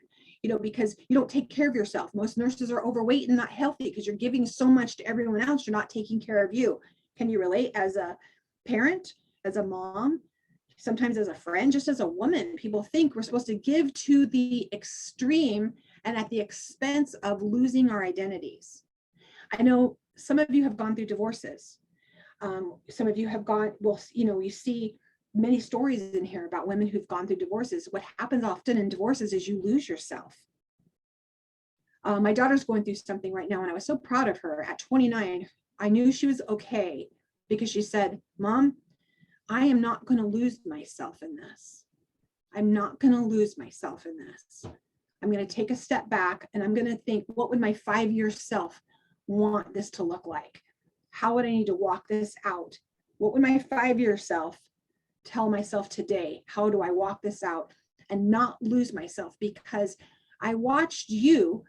because you don't take care of yourself. Most nurses are overweight and not healthy because you're giving so much to everyone else. You're not taking care of you. Can you relate as a parent, as a mom, sometimes as a friend, just as a woman? People think we're supposed to give to the extreme and at the expense of losing our identities. I know some of you have gone through divorces. Some of you have gone, well, you see many stories in here about women who've gone through divorces. What happens often in divorces is you lose yourself. My daughter's going through something right now, and I was so proud of her. At 29, I knew she was okay because she said, Mom, I am not going to lose myself in this. I'm not going to lose myself in this. I'm going to take a step back and I'm going to think, what would my 5-year self want this to look like? How would I need to walk this out? What would my 5-year self tell myself today? How do I walk this out and not lose myself? Because I watched you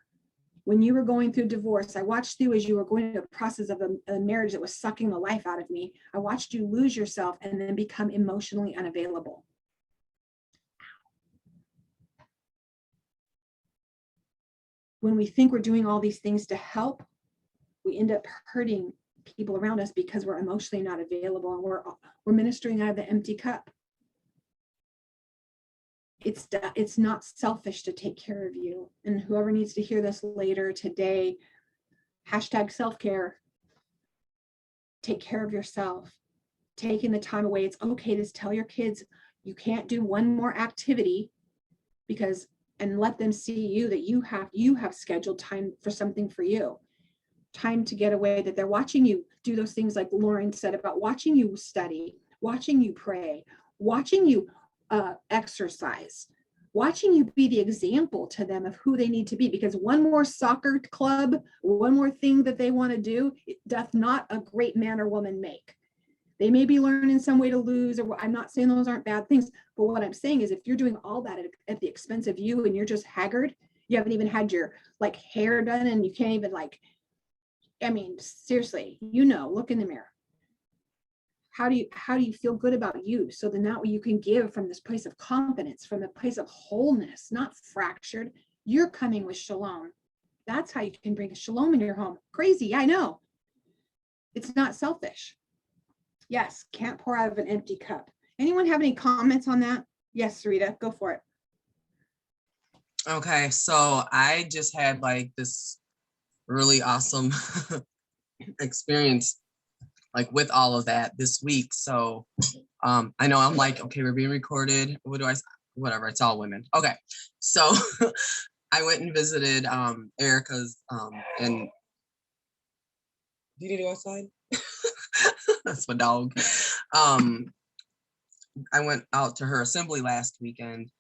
when you were going through divorce. I watched you as you were going through a process of a marriage that was sucking the life out of me. I watched you lose yourself and then become emotionally unavailable. When we think we're doing all these things to help, we end up hurting people around us because we're emotionally not available and we're ministering out of the empty cup. It's not selfish to take care of you. And whoever needs to hear this later today, #self-care. Take care of yourself. Taking the time away. It's okay to tell your kids you can't do one more activity and let them see you that you have scheduled time for something for you. Time to get away, that they're watching you do those things like Lauren said about watching you study, watching you pray, watching you exercise, watching you be the example to them of who they need to be. Because one more soccer club, one more thing that they want to do, it doth not a great man or woman make. They may be learning some way to lose, or I'm not saying those aren't bad things, but what I'm saying is if you're doing all that at the expense of you and you're just haggard, you haven't even had your hair done and you can't even seriously, look in the mirror. How do you feel good about you? So then that way you can give from this place of confidence, from the place of wholeness, not fractured. You're coming with shalom. That's how you can bring shalom in your home. Crazy, I know. It's not selfish. Yes, can't pour out of an empty cup. Anyone have any comments on that? Yes, Rita, go for it. Okay, so I just had this really awesome experience with all of that this week. So I know I'm okay, we're being recorded. Whatever, it's all women. Okay, so I went and visited Erica's and do you need to go outside? That's my dog. I went out to her assembly last weekend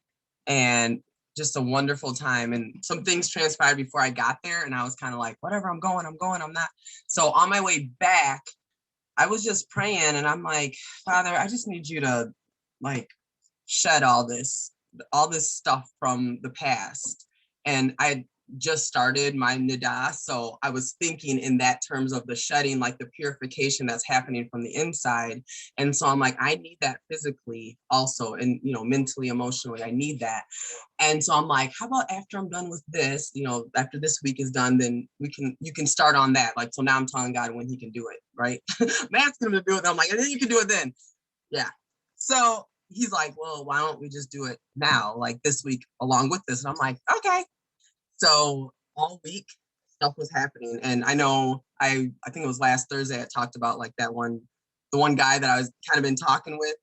and just a wonderful time. And some things transpired before I got there. And I was kind of whatever, I'm going, I'm not. So on my way back, I was just praying and I'm Father, I just need you to shed all this stuff from the past. And I just started my nida, so I was thinking in that terms of the shedding, like the purification that's happening from the inside. And so I'm like, I need that physically also, and mentally, emotionally, I need that. And so I'm like, how about after I'm done with this, after this week is done, then you can start on that. Like, so now I'm telling God when he can do it, right? Matt's gonna do it. I'm like, and then you can do it then. Yeah. So he's like, well, why don't we just do it now, like this week along with this? And I'm like, okay. So all week stuff was happening. And I know I think it was last Thursday I talked about like the one guy that I was kind of been talking with,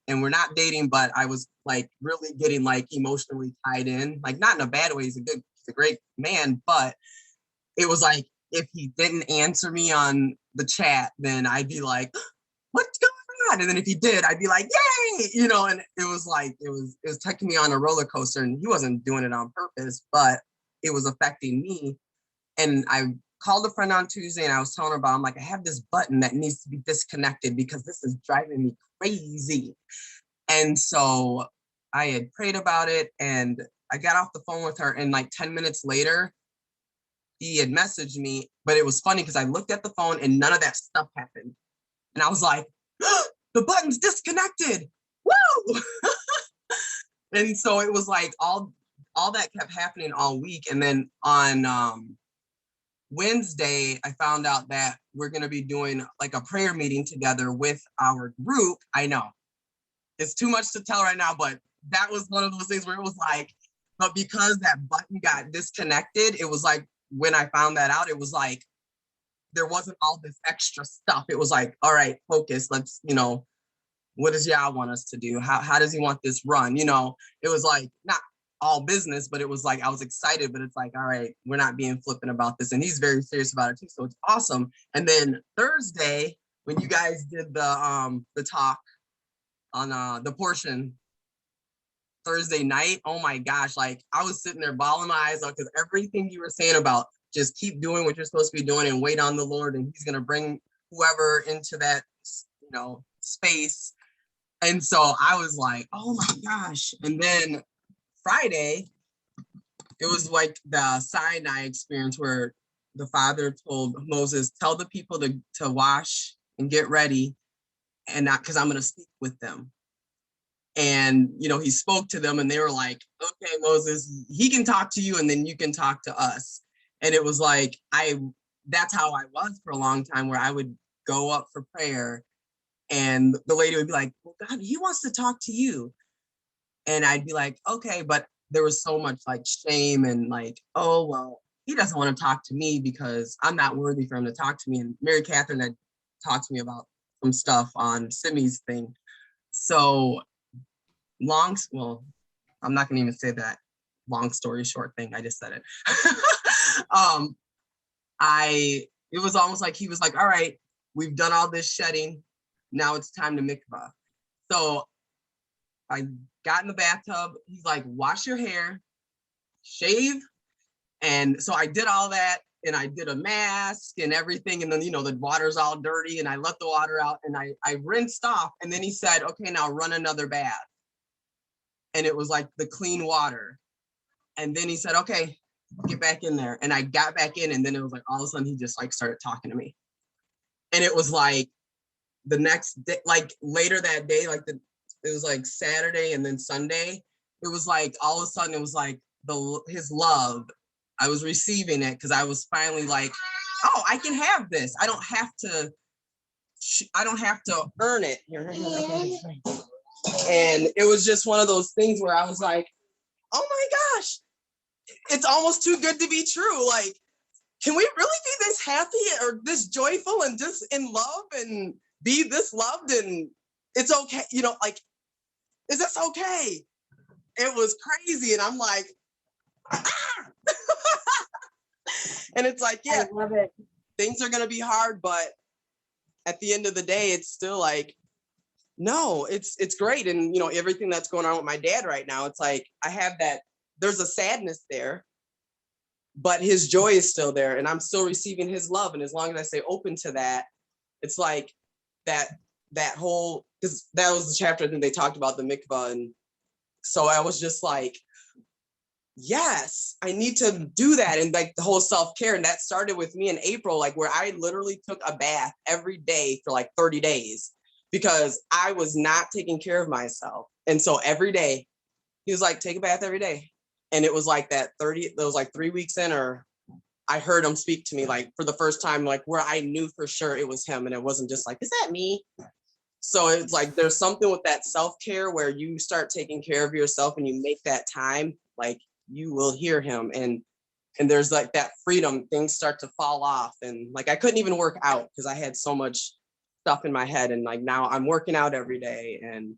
and we're not dating, but I was like really getting like emotionally tied in, like not in a bad way. He's a great man, but it was like, if he didn't answer me on the chat, then I'd be like, what's going on? And then if he did, I'd be like, yay, and it was like, it was taking me on a roller coaster, and he wasn't doing it on purpose, but it was affecting me. And I called a friend on Tuesday and I was telling her about, I'm like, I have this button that needs to be disconnected because this is driving me crazy. And so I had prayed about it, and I got off the phone with her, and like 10 minutes later, he had messaged me, but it was funny because I looked at the phone and none of that stuff happened. And I was like, the button's disconnected. Woo! And so it was like all that kept happening all week. And then on Wednesday, I found out that we're going to be doing like a prayer meeting together with our group. I know it's too much to tell right now, but that was one of those things where it was like, but because that button got disconnected, it was like, when I found that out, it was like, there wasn't all this extra stuff. It was like, all right, focus. Let's, what does Yah want us to do? How does he want this run? It was like, not all business, but it was like, I was excited, but it's like, all right, we're not being flippant about this. And he's very serious about it too. So it's awesome. And then Thursday, when you guys did the talk on the portion Thursday night, oh my gosh, like I was sitting there bawling my eyes out, because everything you were saying about just keep doing what you're supposed to be doing and wait on the Lord, and he's going to bring whoever into that, space. And so I was like, oh my gosh. And then Friday, it was like the Sinai experience where the Father told Moses, tell the people to wash and get ready, and not because I'm going to speak with them. And, he spoke to them, and they were like, okay, Moses, he can talk to you and then you can talk to us. And it was like, that's how I was for a long time, where I would go up for prayer and the lady would be like, well, God, he wants to talk to you. And I'd be like, okay, but there was so much like shame and like, oh, well, he doesn't want to talk to me because I'm not worthy for him to talk to me. And Mary Catherine had talked to me about some stuff on Simi's thing. So I'm not gonna even say that long story short thing. I just said it. It was almost like he was like, all right, we've done all this shedding. Now it's time to mikvah. So I got in the bathtub. He's like, wash your hair, shave. And so I did all that, and I did a mask and everything. And then, the water's all dirty, and I let the water out, and I rinsed off. And then he said, okay, now run another bath. And it was like the clean water. And then he said, okay, get back in there. And I got back in, and then it was like, all of a sudden he just like started talking to me. And it was like the next day, like later that day, like it was like Saturday and then Sunday. It was like, all of a sudden it was like his love. I was receiving it, because I was finally like, oh, I can have this. I don't have to earn it. And it was just one of those things where I was like, oh my gosh, it's almost too good to be true. Like, can we really be this happy or this joyful and just in love and be this loved, and it's okay, like, is this okay? It was crazy. And I'm like, ah! And it's like, yeah, I love it. things are going to be hard, but at the end of the day, it's still like, no, it's great. And, everything that's going on with my dad right now, it's like, I have that, there's a sadness there, but his joy is still there, and I'm still receiving his love. And as long as I stay open to that, it's like that that whole, because that was the chapter that they talked about the mikvah. And so I was just like, yes, I need to do that. And like the whole self-care. And that started with me in April, like where I literally took a bath every day for like 30 days because I was not taking care of myself. And so every day he was like, take a bath every day. And it was like that 3 weeks in, or I heard him speak to me like for the first time, like where I knew for sure it was him. And it wasn't just like, is that me? So it's like, there's something with that self-care where you start taking care of yourself and you make that time, like you will hear him. And there's like that freedom, things start to fall off. And like, I couldn't even work out because I had so much stuff in my head. And like, now I'm working out every day and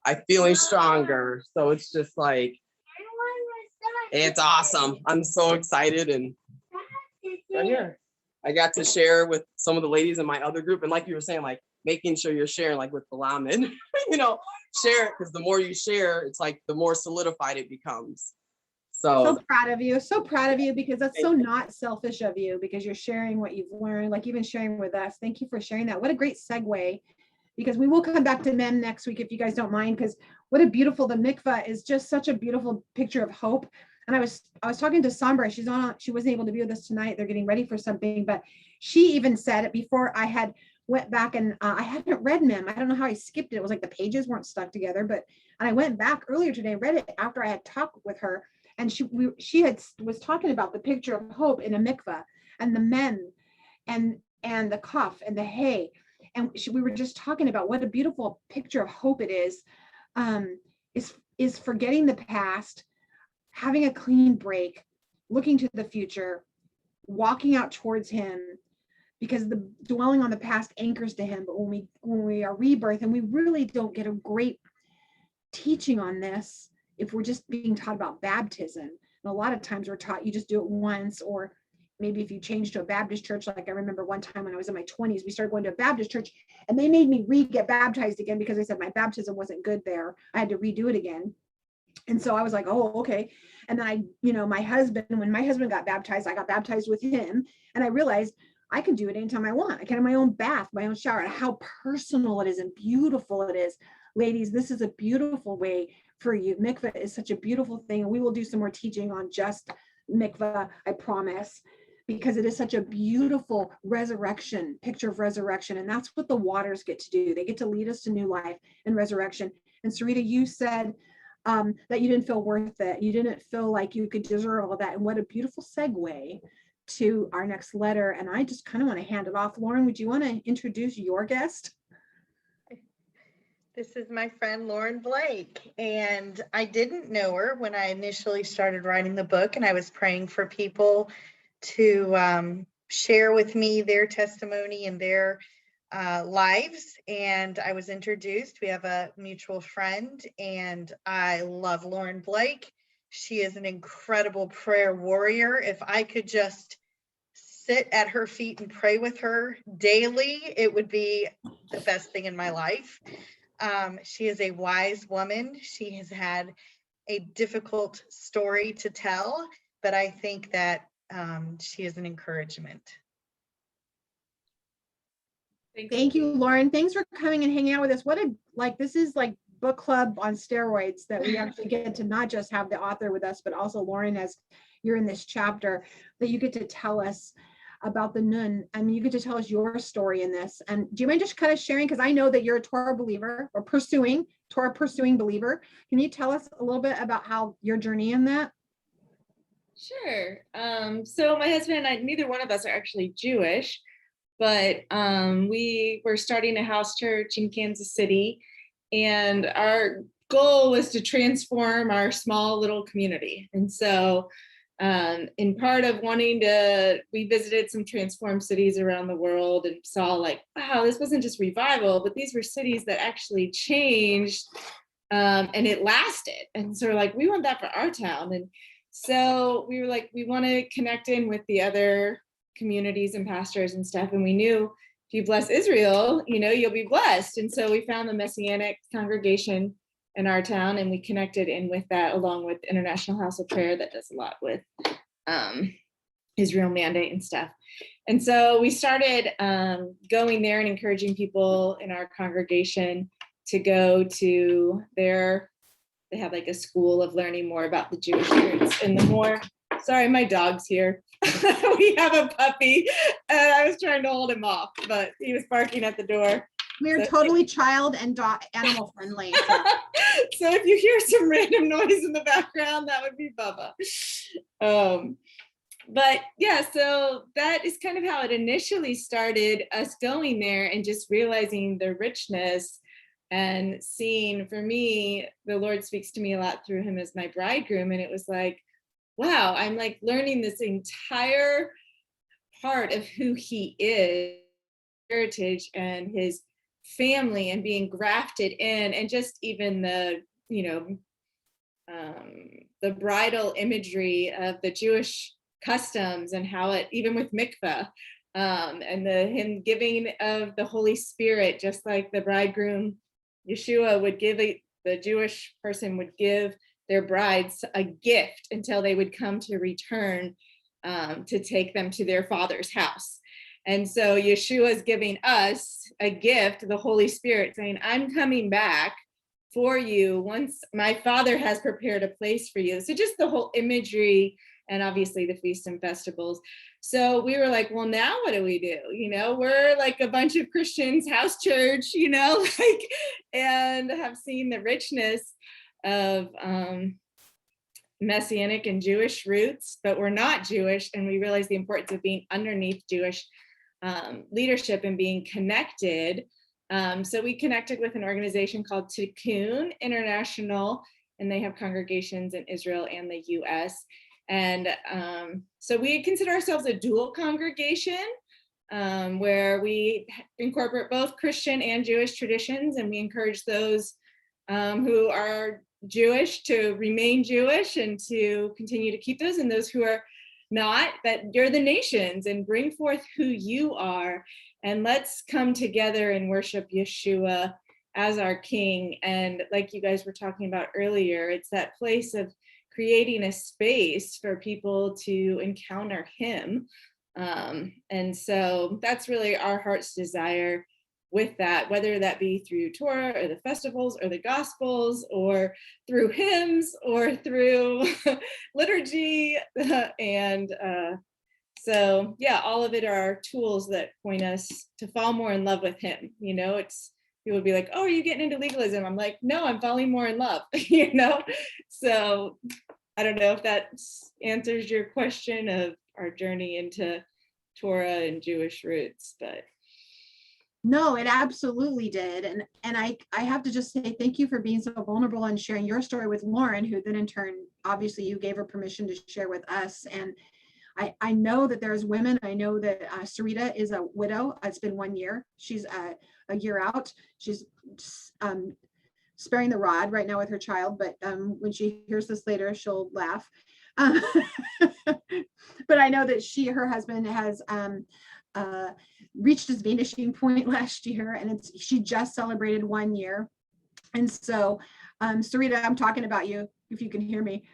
I'm feeling stronger. So it's just like, it's awesome. I'm so excited. And yeah, I got to share with some of the ladies in my other group. And like you were saying, like making sure you're sharing like with the Lamed, share it, because the more you share, it's like the more solidified it becomes. So proud of you. So proud of you, because that's so not selfish of you, because you're sharing what you've learned, like even sharing with us. Thank you for sharing that. What a great segue, because we will come back to men next week if you guys don't mind, because what a beautiful, the mikvah is just such a beautiful picture of hope. And I was talking to Sombra, she wasn't able to be with us tonight. They're getting ready for something, but she even said it before I had went back, and I hadn't read Mem. I don't know how I skipped it. It was like the pages weren't stuck together, and I went back earlier today, read it after I had talked with her. And she was talking about the picture of hope in a mikvah, and the men and the kaf and the hay. And we were just talking about what a beautiful picture of hope it is forgetting the past, having a clean break, looking to the future, walking out towards him, because the dwelling on the past anchors to him. But when we are rebirth, and we really don't get a great teaching on this if we're just being taught about baptism. And a lot of times we're taught you just do it once, or maybe if you change to a Baptist church, like I remember one time when I was in my 20s, we started going to a Baptist church and they made me get baptized again because they said my baptism wasn't good there. I had to redo it again. And so I was like, oh, okay. And then my husband, when my husband got baptized, I got baptized with him. And I realized I can do it anytime I want. I can have my own bath, my own shower, and how personal it is and beautiful it is. Ladies, this is a beautiful way for you. Mikvah is such a beautiful thing. And we will do some more teaching on just mikvah, I promise, because it is such a beautiful resurrection, picture of resurrection. And that's what the waters get to do. They get to lead us to new life and resurrection. And Sarita, you said that you didn't feel worth it. You didn't feel like you could deserve all that. And what a beautiful segue to our next letter. And I just kind of want to hand it off. Lauren, would you want to introduce your guest? This is my friend Lauren Blake, and I didn't know her when I initially started writing the book, and I was praying for people to share with me their testimony and their lives, and I was introduced. We have a mutual friend, and I love Lauren Blake. She is an incredible prayer warrior. If I could just sit at her feet and pray with her daily, it would be the best thing in my life. She is a wise woman. She has had a difficult story to tell, but I think that she is an encouragement. Thank you, Lauren. Thanks for coming and hanging out with us. This is like book club on steroids, that we actually get to not just have the author with us, but also Lauren, as you're in this chapter, that you get to tell us about the Nun. I mean, you get to tell us your story in this. And do you mind just kind of sharing, because I know that you're a Torah believer, or Torah pursuing believer. Can you tell us a little bit about how your journey in that? Sure. So my husband and I, neither one of us are actually Jewish, but we were starting a house church in Kansas City, and our goal was to transform our small little community. And so in part of we visited some transformed cities around the world and saw like, wow, this wasn't just revival, but these were cities that actually changed and it lasted. And so like, we want that for our town. And so we were like, we want to connect in with the other communities and pastors and stuff. And we knew if you bless Israel, you'll be blessed. And so we found the Messianic congregation in our town, and we connected in with that, along with International House of Prayer that does a lot with Israel Mandate and stuff. And so we started going there and encouraging people in our congregation to go to they have like a school of learning more about the Jewish roots and the more, sorry, my dog's here. We have a puppy and I was trying to hold him off, but he was barking at the door. We're So- totally child and dog animal friendly. So. So if you hear some random noise in the background, that would be Bubba. But yeah, so that is kind of how it initially started, us going there and just realizing the richness and seeing, for me, the Lord speaks to me a lot through him as my bridegroom. And it was like, wow, I'm like learning this entire part of who he is, heritage and his family, and being grafted in, and just even the, the bridal imagery of the Jewish customs and how it, even with mikveh, and him giving of the Holy Spirit, just like the bridegroom Yeshua would give, the Jewish person would give their brides a gift until they would come to return to take them to their father's house. And so Yeshua is giving us a gift, the Holy Spirit, saying, I'm coming back for you once my Father has prepared a place for you. So just the whole imagery, and obviously the feasts and festivals. So we were like, well, now what do we do? We're like a bunch of Christians, house church, and have seen the richness of Messianic and Jewish roots, but we're not Jewish. And we realized the importance of being underneath Jewish leadership and being connected. So we connected with an organization called Tikkun International, and they have congregations in Israel and the US. And so we consider ourselves a dual congregation where we incorporate both Christian and Jewish traditions, and we encourage those who are Jewish to remain Jewish and to continue to keep those, and those who are not, that you're the nations and bring forth who you are, and let's come together and worship Yeshua as our King. And like you guys were talking about earlier, it's that place of creating a space for people to encounter him. And so that's really our heart's desire with that, whether that be through Torah or the festivals or the Gospels or through hymns or through liturgy. And so, yeah, all of it are tools that point us to fall more in love with him. It's, people would be like, oh, are you getting into legalism? I'm like, no, I'm falling more in love, So I don't know if that answers your question of our journey into Torah and Jewish roots, but. No, it absolutely did. And I have to just say thank you for being so vulnerable and sharing your story with Lauren, who then in turn, obviously you gave her permission to share with us. And I know that there's women. I know that Sarita is a widow. It's been 1 year. She's a year out. She's sparing the rod right now with her child, but when she hears this later, she'll laugh. But I know that her husband has reached his vanishing point last year, and she just celebrated 1 year. And so, Sarita, I'm talking about you, if you can hear me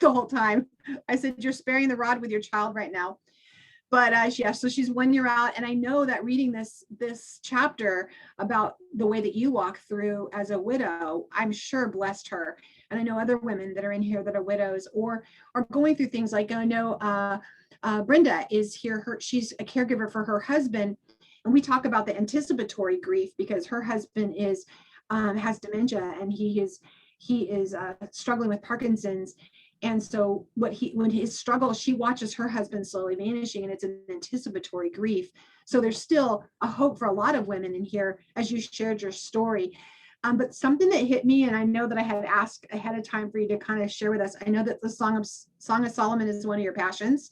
the whole time. I said, you're sparing the rod with your child right now. But yeah, so she's 1 year out. And I know that reading this chapter about the way that you walk through as a widow, I'm sure blessed her. And I know other women that are in here that are widows or are going through things like, I know Brenda is here. She's a caregiver for her husband. And we talk about the anticipatory grief because her husband has dementia, and he is struggling with Parkinson's. And so when his struggle, she watches her husband slowly vanishing, and it's an anticipatory grief. So there's still a hope for a lot of women in here as you shared your story. But something that hit me, and I know that I had asked ahead of time for you to kind of share with us. I know that the Song of Solomon is one of your passions.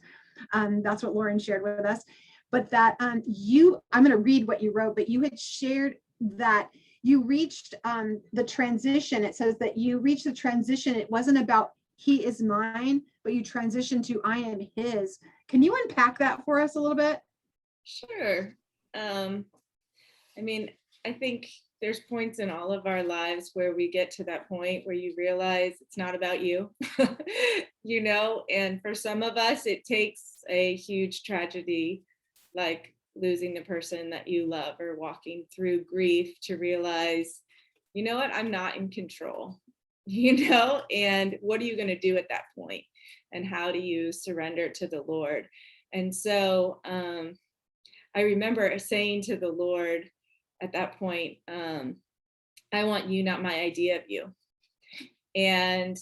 That's what Lauren shared with us. But that I'm going to read what you wrote, but you had shared that you reached the transition. It says that you reached the transition. It wasn't about he is mine, but you transitioned to I am his. Can you unpack that for us a little bit? Sure. I think there's points in all of our lives where we get to that point where you realize it's not about you, and for some of us, it takes a huge tragedy like losing the person that you love or walking through grief, to realize, you know what, I'm not in control, and what are you going to do at that point? And how do you surrender to the Lord? And so I remember saying to the Lord at that point, I want you, not my idea of you. And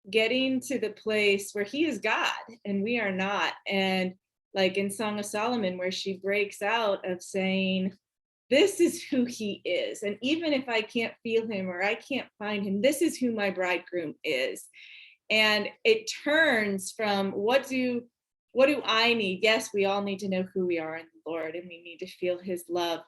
getting to the place where he is God and we are not. And like in Song of Solomon, where she breaks out of saying, this is who he is. And even if I can't feel him or I can't find him, this is who my bridegroom is. And it turns from what do I need? Yes, we all need to know who we are in the Lord, and we need to feel his love.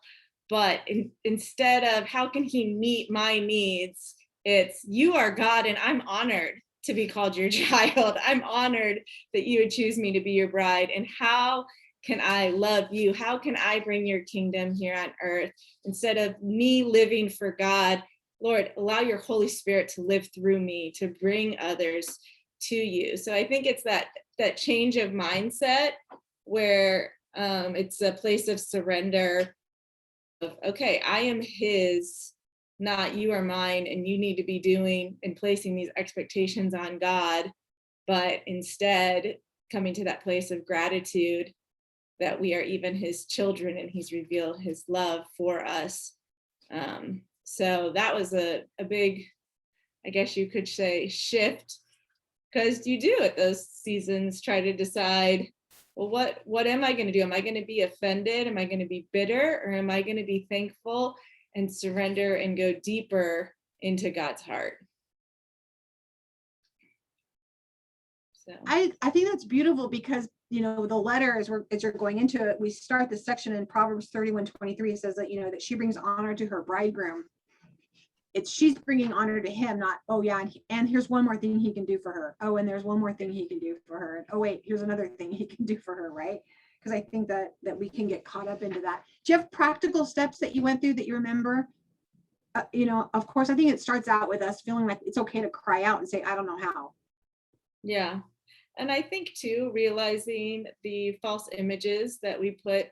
But instead of how can he meet my needs, it's you are God and I'm honored to be called your child. I'm honored that you would choose me to be your bride. And how can I love you? How can I bring your kingdom here on earth? Instead of me living for God, Lord, allow your Holy Spirit to live through me, to bring others to you. So I think it's that change of mindset where it's a place of surrender of, okay, I am his, not you are mine, and you need to be doing and placing these expectations on God, but instead coming to that place of gratitude that we are even his children and he's revealed his love for us. So that was a big, I guess you could say, shift, because you do at those seasons try to decide, well, what am I going to do? Am I going to be offended? Am I going to be bitter? Or am I going to be thankful and surrender and go deeper into God's heart? So I think that's beautiful because, the letter, as you're going into it, we start the section in Proverbs 31:23 says that, that she brings honor to her bridegroom. She's bringing honor to him, not, oh yeah, and here's one more thing he can do for her. Oh, and there's one more thing he can do for her. And oh wait, here's another thing he can do for her, right? Because I think that we can get caught up into that. Do you have practical steps that you went through that you remember? Of course, I think it starts out with us feeling like it's okay to cry out and say, I don't know how. Yeah. And I think too, realizing the false images that we put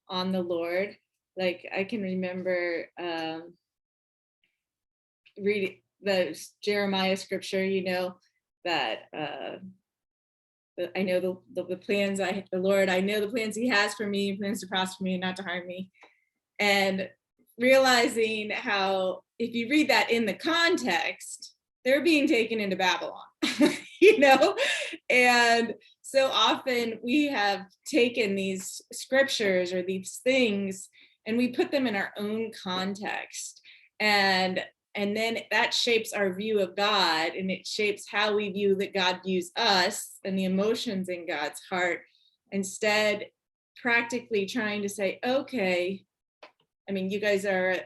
on the Lord. Like I can remember reading the Jeremiah scripture, that I know the plans the Lord, I know the plans he has for me, plans to prosper me and not to harm me. And realizing how, if you read that in the context, they're being taken into Babylon, and so often we have taken these scriptures or these things and we put them in our own context. And then that shapes our view of God, and it shapes how we view that God views us and the emotions in God's heart, instead practically trying to say, okay, I mean, you guys are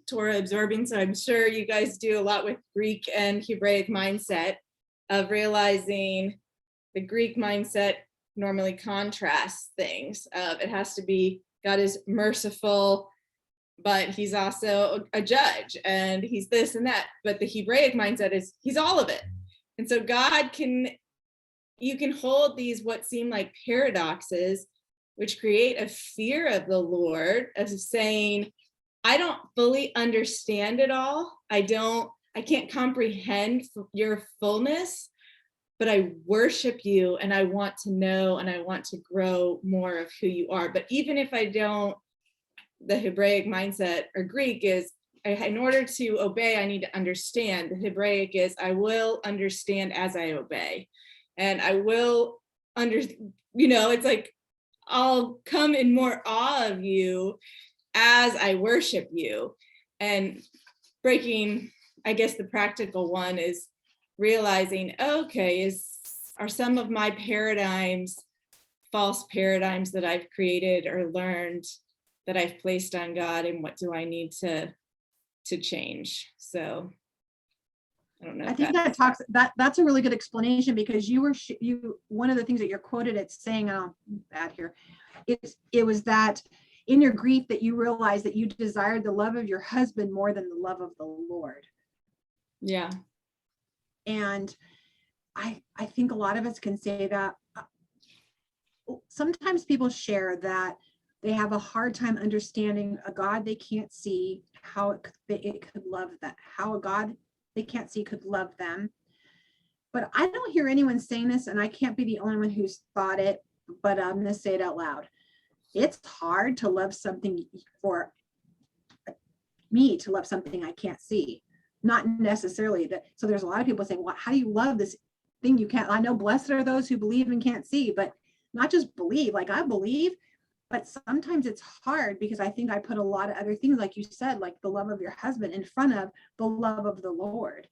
Torah absorbing, so I'm sure you guys do a lot with Greek and Hebraic mindset of realizing the Greek mindset normally contrasts things. It has to be, God is merciful, but he's also a judge and he's this and that. But the Hebraic mindset is he's all of it. And so you can hold these what seem like paradoxes, which create a fear of the Lord, of saying, I don't fully understand it all. I can't comprehend your fullness, but I worship you and I want to know and I want to grow more of who you are. But even if I don't, the Hebraic mindset or Greek is, in order to obey, I need to understand. The Hebraic is, I will understand as I obey. And I will it's like, I'll come in more awe of you as I worship you. And breaking, I guess the practical one is realizing, okay, are some of my paradigms false paradigms that I've created or learned that I've placed on God, and what do I need to change? So I don't know. I think that's a really good explanation, because one of the things that you're quoted at saying, it was that in your grief that you realized that you desired the love of your husband more than the love of the Lord. Yeah. And I think a lot of us can say that. Sometimes people share that They have a hard time understanding a God they can't see, how it could love that, how a God they can't see could love them. But I don't hear anyone saying this, and I can't be the only one who's thought it, but I'm going to say it out loud. It's hard to love something, for me to love something I can't see. Not necessarily that. So there's a lot of people saying, well, how do you love this thing you can't? I know blessed are those who believe and can't see, but not just believe. Like, I believe, but sometimes it's hard because I think I put a lot of other things, like you said, like the love of your husband in front of the love of the Lord.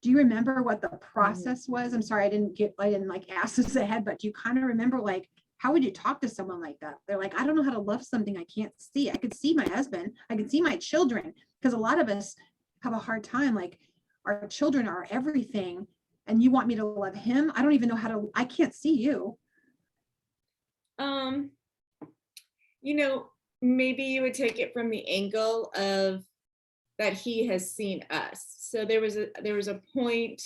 Do you remember what the process was? I'm sorry, I didn't like ask this ahead, but do you kind of remember, like, how would you talk to someone like that? They're like, I don't know how to love something I can't see. I could see my husband, I could see my children, because a lot of us have a hard time, like, our children are everything, and you want me to love him? I don't even know how to, I can't see you. You know, maybe you would take it from the angle of that he has seen us. So there was a point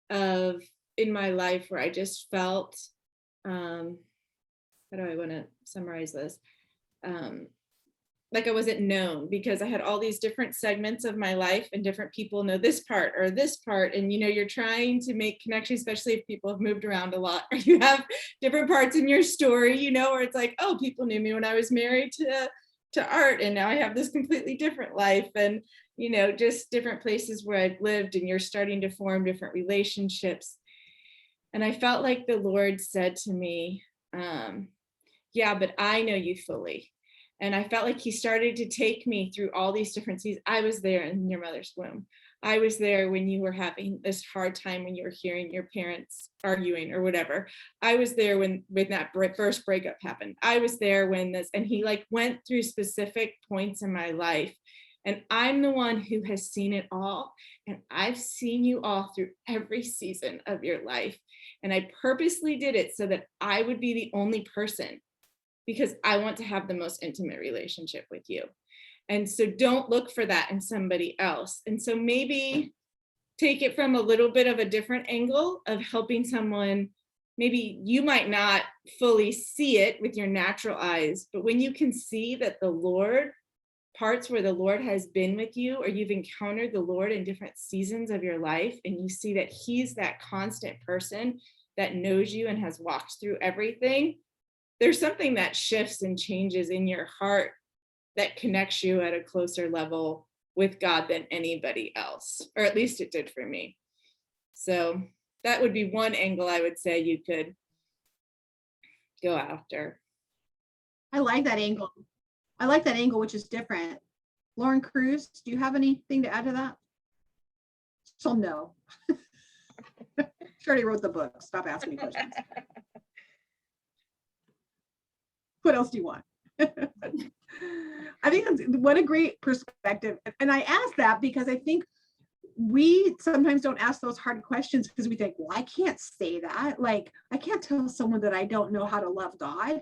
of in my life where I just felt, how do I want to summarize this? Like I wasn't known, because I had all these different segments of my life and different people know this part or this part. And, you know, you're trying to make connections, especially if people have moved around a lot, or you have different parts in your story, you know, where it's like, oh, people knew me when I was married to Art, and now I have this completely different life. And, you know, just different places where I've lived, and you're starting to form different relationships. And I felt like the Lord said to me, yeah, but I know you fully. And I felt like he started to take me through all these different seasons. I was there in your mother's womb. I was there when you were having this hard time, when you were hearing your parents arguing or whatever. I was there when that first breakup happened. I was there when this, and he like went through specific points in my life. And I'm the one who has seen it all. And I've seen you all through every season of your life. And I purposely did it so that I would be the only person, because I want to have the most intimate relationship with you. And so don't look for that in somebody else. And so maybe take it from a little bit of a different angle of helping someone. Maybe you might not fully see it with your natural eyes, but when you can see that the Lord, parts where the Lord has been with you, or you've encountered the Lord in different seasons of your life, and you see that he's that constant person that knows you and has walked through everything, there's something that shifts and changes in your heart that connects you at a closer level with God than anybody else, or at least it did for me. So that would be one angle I would say you could go after. I like that angle. I like that angle, which is different. Lauren Cruz, do you have anything to add to that? So no. She already wrote the book. Stop asking me questions. What else do you want? I think what a great perspective. And I ask that because I think we sometimes don't ask those hard questions because we think, well, I can't say that. Like, I can't tell someone that I don't know how to love God.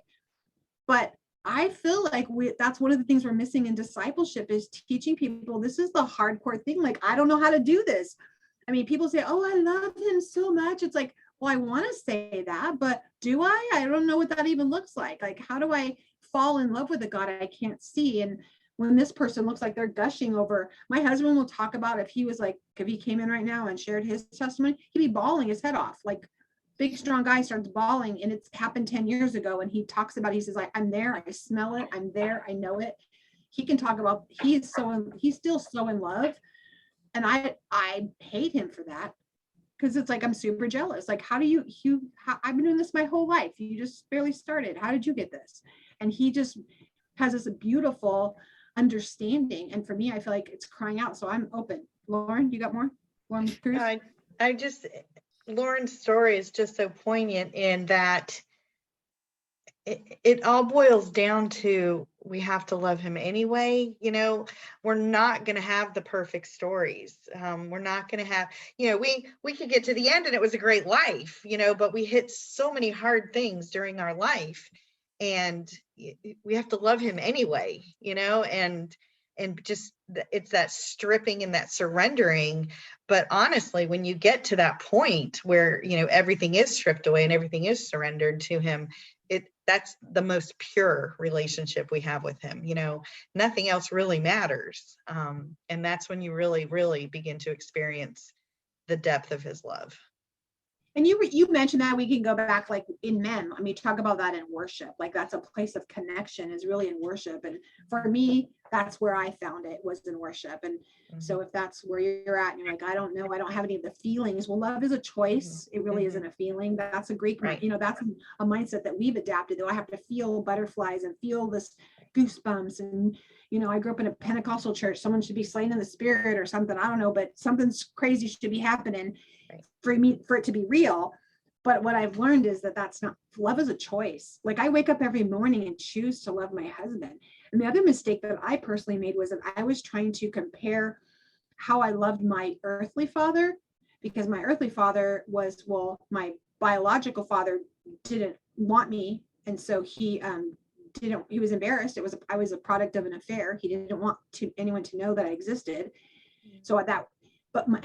But I feel like that's one of the things we're missing in discipleship, is teaching people this is the hardcore thing. Like, I don't know how to do this. I mean, people say, oh, I love him so much. It's like, well, I want to say that, but do I? I don't know what that even looks like. Like, how do I fall in love with a God I can't see? And when this person looks like they're gushing over, my husband will talk about if he came in right now and shared his testimony, he'd be bawling his head off. Like, big, strong guy starts bawling, and it's happened 10 years ago. And he talks about, he says, like, I'm there, I smell it, I'm there, I know it. He can talk about, he's still so in love. And I hate him for that, because it's like, I'm super jealous. Like, how do I've been doing this my whole life. You just barely started. How did you get this? And he just has this beautiful understanding. And for me, I feel like it's crying out. So I'm open. Lauren, you got more? Lauren Cruz? Lauren's story is just so poignant in that it all boils down to, we have to love him anyway. You know, we're not going to have the perfect stories. We're not going to have, you know, we could get to the end and it was a great life, you know, but we hit so many hard things during our life, and we have to love him anyway, you know, and just it's that stripping and that surrendering. But honestly, when you get to that point where, you know, everything is stripped away and everything is surrendered to him, that's the most pure relationship we have with him. You know, nothing else really matters. And that's when you really, really begin to experience the depth of his love. And you mentioned that we can go back like in men. I mean, talk about that in worship. Like that's a place of connection, is really in worship. And for me, that's where I found it, was in worship. And so if that's where you're at and you're like, I don't know, I don't have any of the feelings. Well, love is a choice. It really isn't a feeling. That's a Greek, Right. you know, that's a mindset that we've adapted, though. I have to feel butterflies and feel this goosebumps. And, you know, I grew up in a Pentecostal church. Someone should be slain in the spirit or something. I don't know, but something's crazy should be happening for it to be real. But what I've learned is that that's not, love is a choice. Like I wake up every morning and choose to love my husband. And the other mistake that I personally made was that I was trying to compare how I loved my earthly father, because my earthly father was, well, my biological father didn't want me. And so he was embarrassed. I was a product of an affair. He didn't want anyone to know that I existed. So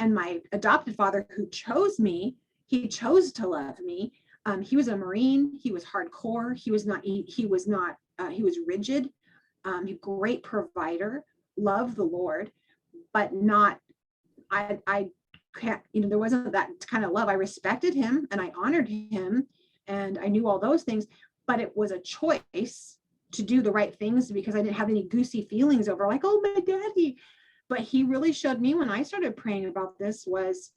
my adopted father, who chose me, he chose to love me. He was a Marine. He was hardcore. He was rigid. Great provider, loved the Lord, but not, I can't, you know, there wasn't that kind of love. I respected him and I honored him and I knew all those things, but it was a choice to do the right things because I didn't have any goosey feelings over like, oh, my daddy. But he really showed me when I started praying about this was,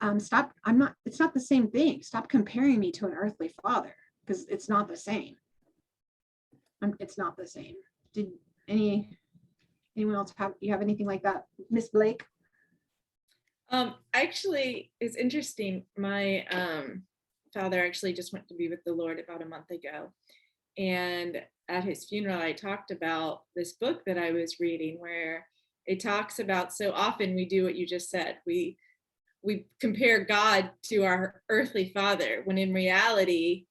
it's not the same thing. Stop comparing me to an earthly father, because it's not the same. It's not the same. Did anyone else have anything like that? Miss Blake? Actually, it's interesting. My father actually just went to be with the Lord about a month ago. And at his funeral, I talked about this book that I was reading where it talks about, so often we do what you just said. We compare God to our earthly father, when in reality,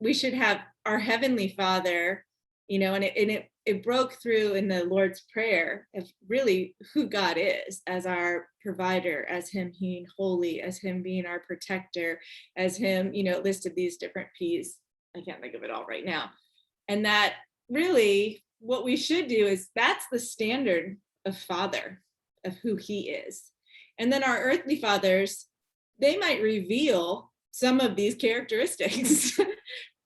we should have our heavenly father, you know, and it broke through in the Lord's Prayer of really who God is as our provider, as him being holy, as him being our protector, as him, you know, listed these different P's. I can't think of it all right now. And that really what we should do is that's the standard of father, of who he is. And then our earthly fathers, they might reveal some of these characteristics,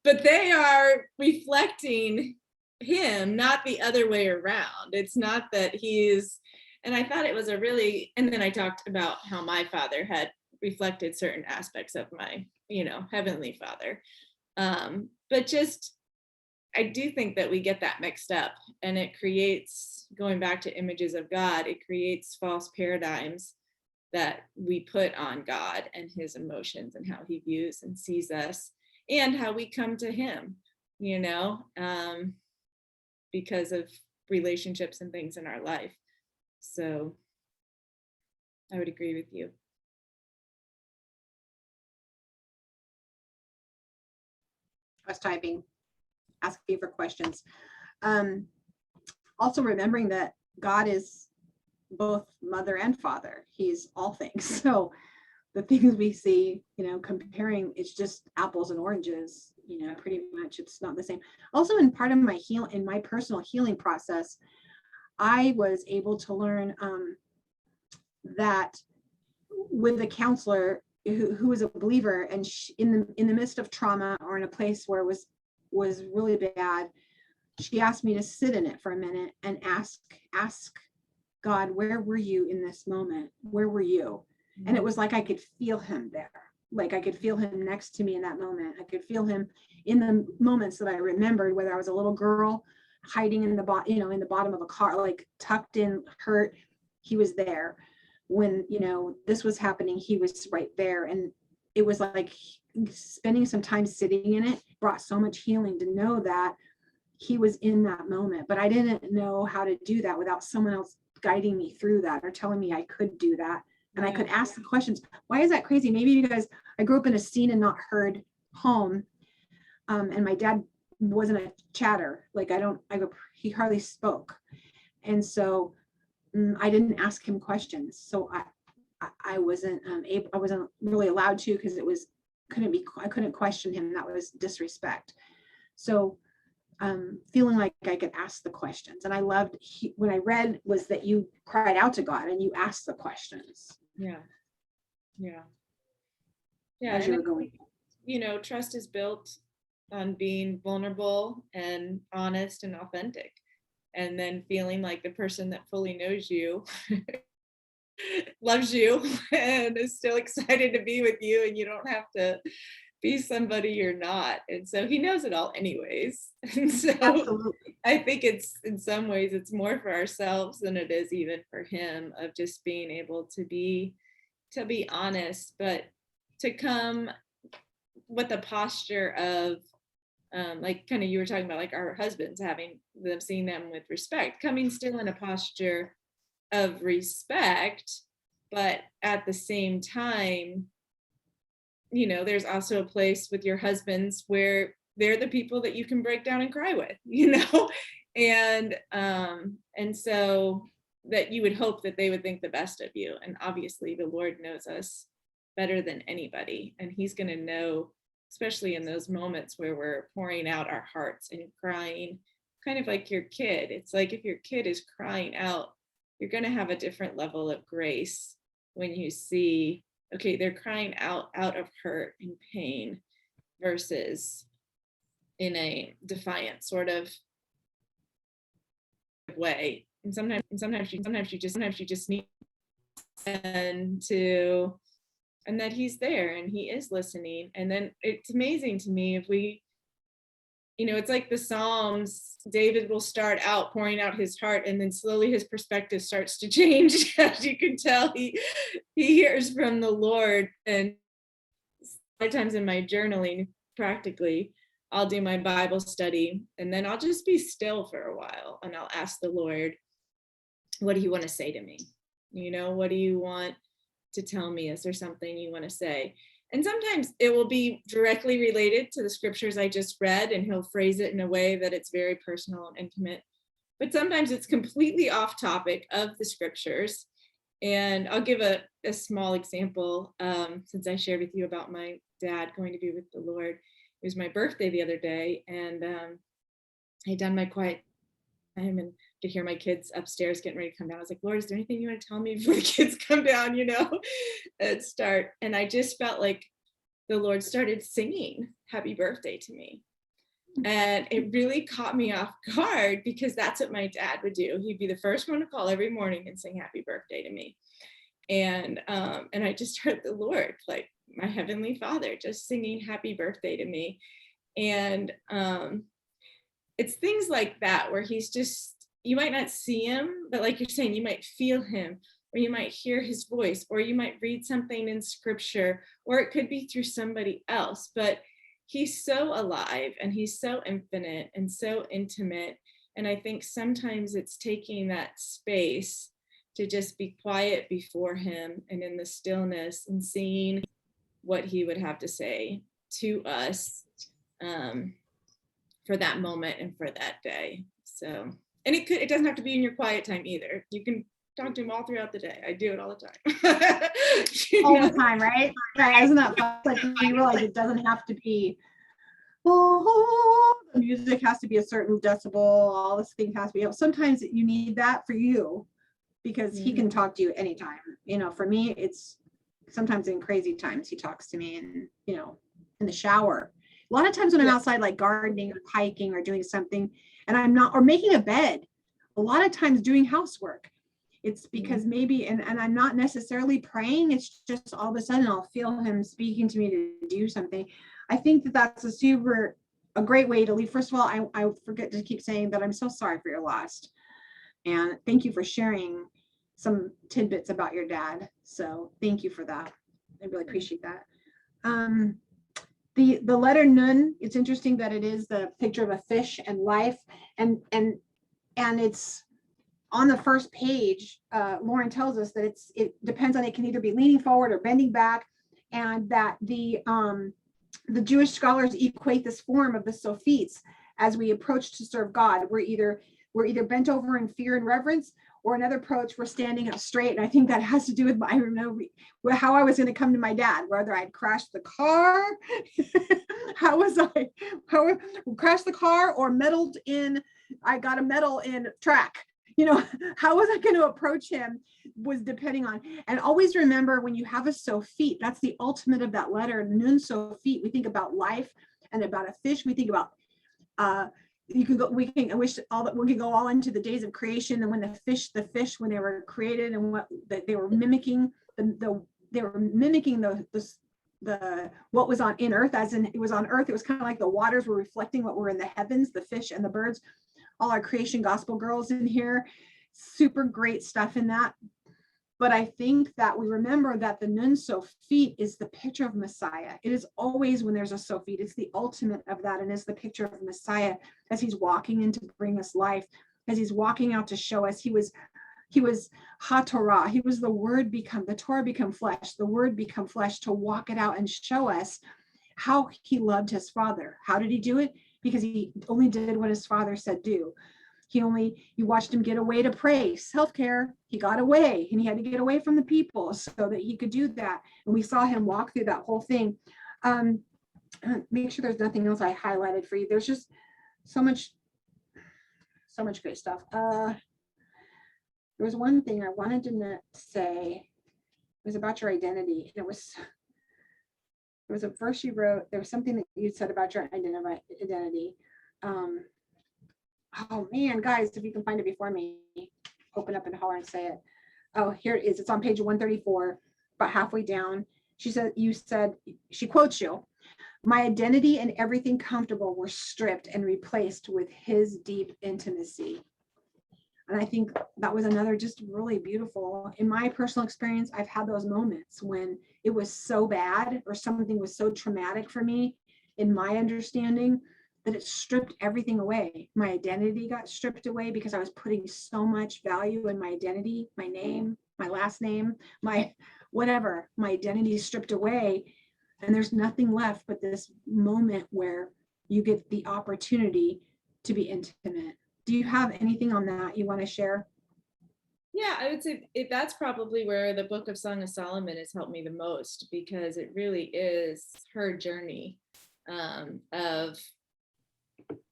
but they are reflecting him, not the other way around. It's not that he's, and I thought it was and then I talked about how my father had reflected certain aspects of my, you know, heavenly father. But just, I do think that we get that mixed up, and it creates, going back to images of God, it creates false paradigms that we put on God and his emotions and how he views and sees us and how we come to him, you know, because of relationships and things in our life. So I would agree with you. I was typing, asking for questions. Also remembering that God is both mother and father. He's all things. So the things we see, you know, comparing, it's just apples and oranges, you know, pretty much it's not the same. Also in part of my in my personal healing process, I was able to learn that with a counselor who was a believer, and in the midst of trauma or in a place where it was really bad, she asked me to sit in it for a minute and ask God, where were you in this moment? Where were you? And it was like I could feel him there. Like I could feel him next to me in that moment. I could feel him in the moments that I remembered, whether I was a little girl hiding in the bottom of a car, like tucked in, hurt. He was there. When, you know, this was happening, he was right there. And it was like spending some time sitting in it brought so much healing to know that he was in that moment. But I didn't know how to do that without someone else guiding me through that or telling me I could do that. And I could ask the questions. Why is that crazy? Maybe because I grew up in a seen and not heard home. And my dad wasn't a chatter. Like he hardly spoke. And so I didn't ask him questions. So I wasn't able, I wasn't really allowed to, because I couldn't question him. That was disrespect. So feeling like I could ask the questions. And I loved when I read was that you cried out to God and you asked the questions. Yeah. Yeah. Yeah. As And you were going. you know, trust is built on being vulnerable and honest and authentic. And then feeling like the person that fully knows you loves you and is still excited to be with you, and you don't have to be somebody you're not. And so he knows it all anyways. And so Absolutely. I think it's, in some ways, it's more for ourselves than it is even for him, of just being able to be honest, but to come with a posture of like kind of you were talking about, like our husbands, having them, seeing them with respect, coming still in a posture of respect, but at the same time, you know, there's also a place with your husbands where they're the people that you can break down and cry with, you know, and so that you would hope that they would think the best of you. And obviously the Lord knows us better than anybody, and he's going to know, especially in those moments where we're pouring out our hearts and crying, kind of like your kid. It's like if your kid is crying out, you're going to have a different level of grace when you see, okay, they're crying out of hurt and pain versus in a defiant sort of way. And sometimes you just need and that he's there and he is listening. And then it's amazing to me if we, you know, it's like the Psalms, David will start out pouring out his heart, and then slowly his perspective starts to change. As you can tell, he hears from the Lord. And a lot of times in my journaling, practically, I'll do my Bible study, and then I'll just be still for a while, and I'll ask the Lord, what do you want to say to me? You know, what do you want to tell me? Is there something you want to say? And sometimes it will be directly related to the scriptures I just read, and he'll phrase it in a way that it's very personal and intimate. But sometimes it's completely off topic of the scriptures. And I'll give a small example, since I shared with you about my dad going to be with the Lord. It was my birthday the other day, and I had done my quiet time, and to hear my kids upstairs getting ready to come down, I was like, Lord, is there anything you want to tell me before the kids come down, you know, and start? And I just felt like the Lord started singing happy birthday to me. And it really caught me off guard, because that's what my dad would do. He'd be the first one to call every morning and sing happy birthday to me. And I just heard the Lord, like my Heavenly Father, just singing happy birthday to me. And it's things like that where he's just, you might not see him, but like you're saying, you might feel him, or you might hear his voice, or you might read something in scripture, or it could be through somebody else. But he's so alive, and he's so infinite and so intimate. And I think sometimes it's taking that space to just be quiet before him and in the stillness, and seeing what he would have to say to us for that moment and for that day. So, and it doesn't have to be in your quiet time either. You can talk to him all throughout the day. I do it all the time. All the time, right? Yeah, isn't that fun? Like, you realize it doesn't have to be, oh, the music has to be a certain decibel, all this thing has to be. Sometimes you need that for you, because he can talk to you anytime. You know, for me, it's sometimes in crazy times he talks to me, and, you know, in the shower. A lot of times when I'm outside, like gardening or hiking or doing something, and I'm not, or making a bed, a lot of times doing housework, it's because maybe, and I'm not necessarily praying, it's just all of a sudden I'll feel him speaking to me to do something. I think that that's a great way to leave. First of all, I forget to keep saying that I'm so sorry for your loss. And thank you for sharing some tidbits about your dad. So thank you for that. I really appreciate that. The letter Nun, it's interesting that it is the picture of a fish and life, and it's on the first page. Lauren tells us that it depends on, it can either be leaning forward or bending back, and that the Jewish scholars equate this form of the Sophites as we approach to serve God. We're either bent over in fear and reverence, or another approach, we're standing up straight. And I think that has to do with, I remember how I was going to come to my dad, whether I'd crashed the car, how crashed the car or meddled in, I got a medal in track. How was I going to approach him was depending on, and always remember when you have a sofit, that's the ultimate of that letter, nun sofit. We think about life and about a fish. We think about, we can go all into the days of creation and when the fish, when they were created and what they were mimicking, they were mimicking the what was in earth, as in it was on earth. It was kind of like the waters were reflecting what were in the heavens, the fish and the birds. All our creation gospel girls in here, super great stuff in that. But I think that we remember that the nun sofit is the picture of Messiah. It is always when there's a sofit, it's the ultimate of that, and it's the picture of Messiah as he's walking in to bring us life, as he's walking out to show us. He was HaTorah. He was the Torah become flesh, the word become flesh to walk it out and show us how he loved his Father. How did he do it? Because he only did what his Father said do. You watched him get away to pray, self-care. He got away and he had to get away from the people so that he could do that. And we saw him walk through that whole thing. Make sure there's nothing else I highlighted for you. There's just so much great stuff. There was one thing I wanted to say. It was about your identity. And there was a verse you wrote. There was something that you said about your identity. Oh man, guys, if you can find it before me, open up and holler and say it. Oh, here it is. It's on page 134, about halfway down. She quotes you, "My identity and everything comfortable were stripped and replaced with his deep intimacy." And I think that was another just really beautiful. In my personal experience, I've had those moments when it was so bad or something was so traumatic for me in my understanding that it stripped everything away. My identity got stripped away because I was putting so much value in my identity, my name, my last name, my whatever. My identity is stripped away and there's nothing left but this moment where you get the opportunity to be intimate. Do you have anything on that you want to share? Yeah, I would say that's probably where the book of Song of Solomon has helped me the most, because it really is her journey of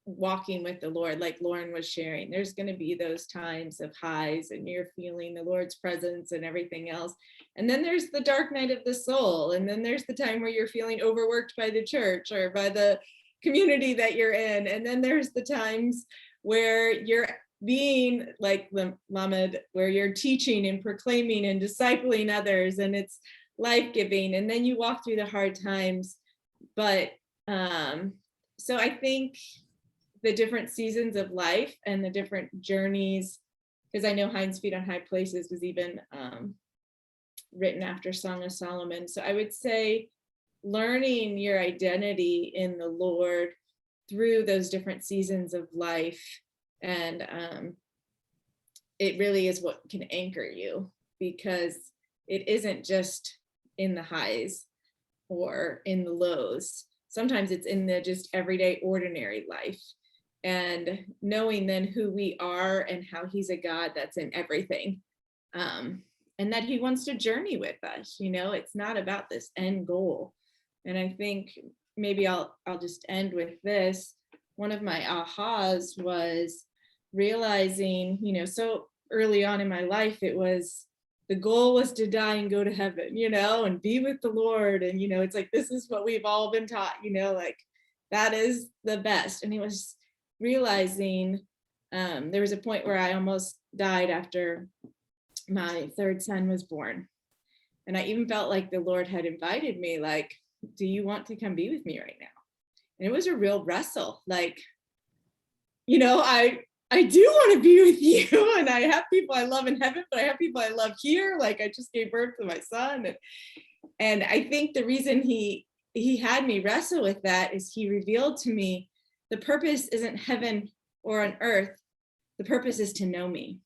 walking with the Lord. Like Lauren was sharing, there's going to be those times of highs and you're feeling the Lord's presence and everything else. And then there's the dark night of the soul. And then there's the time where you're feeling overworked by the church or by the community that you're in. And then there's the times where you're being like the Lamed, where you're teaching and proclaiming and discipling others, and it's life-giving. And then you walk through the hard times. But so I think the different seasons of life and the different journeys, because I know Hind's Feet on High Places was even written after Song of Solomon. So I would say learning your identity in the Lord through those different seasons of life. And it really is what can anchor you, because it isn't just in the highs or in the lows. Sometimes it's in the just everyday ordinary life. And knowing then who we are and how he's a God that's in everything. And that he wants to journey with us. It's not about this end goal. And I think maybe I'll just end with this. One of my ahas was realizing, so early on in my life, it was the goal was to die and go to heaven, and be with the Lord. And, it's like, this is what we've all been taught, like that is the best. And it was realizing there was a point where I almost died after my third son was born. And I even felt like the Lord had invited me, like, do you want to come be with me right now? And it was a real wrestle. Like, I do want to be with you, and I have people I love in heaven, but I have people I love here. Like, I just gave birth to my son. And I think the reason he had me wrestle with that is he revealed to me the purpose isn't heaven or on earth. The purpose is to know me.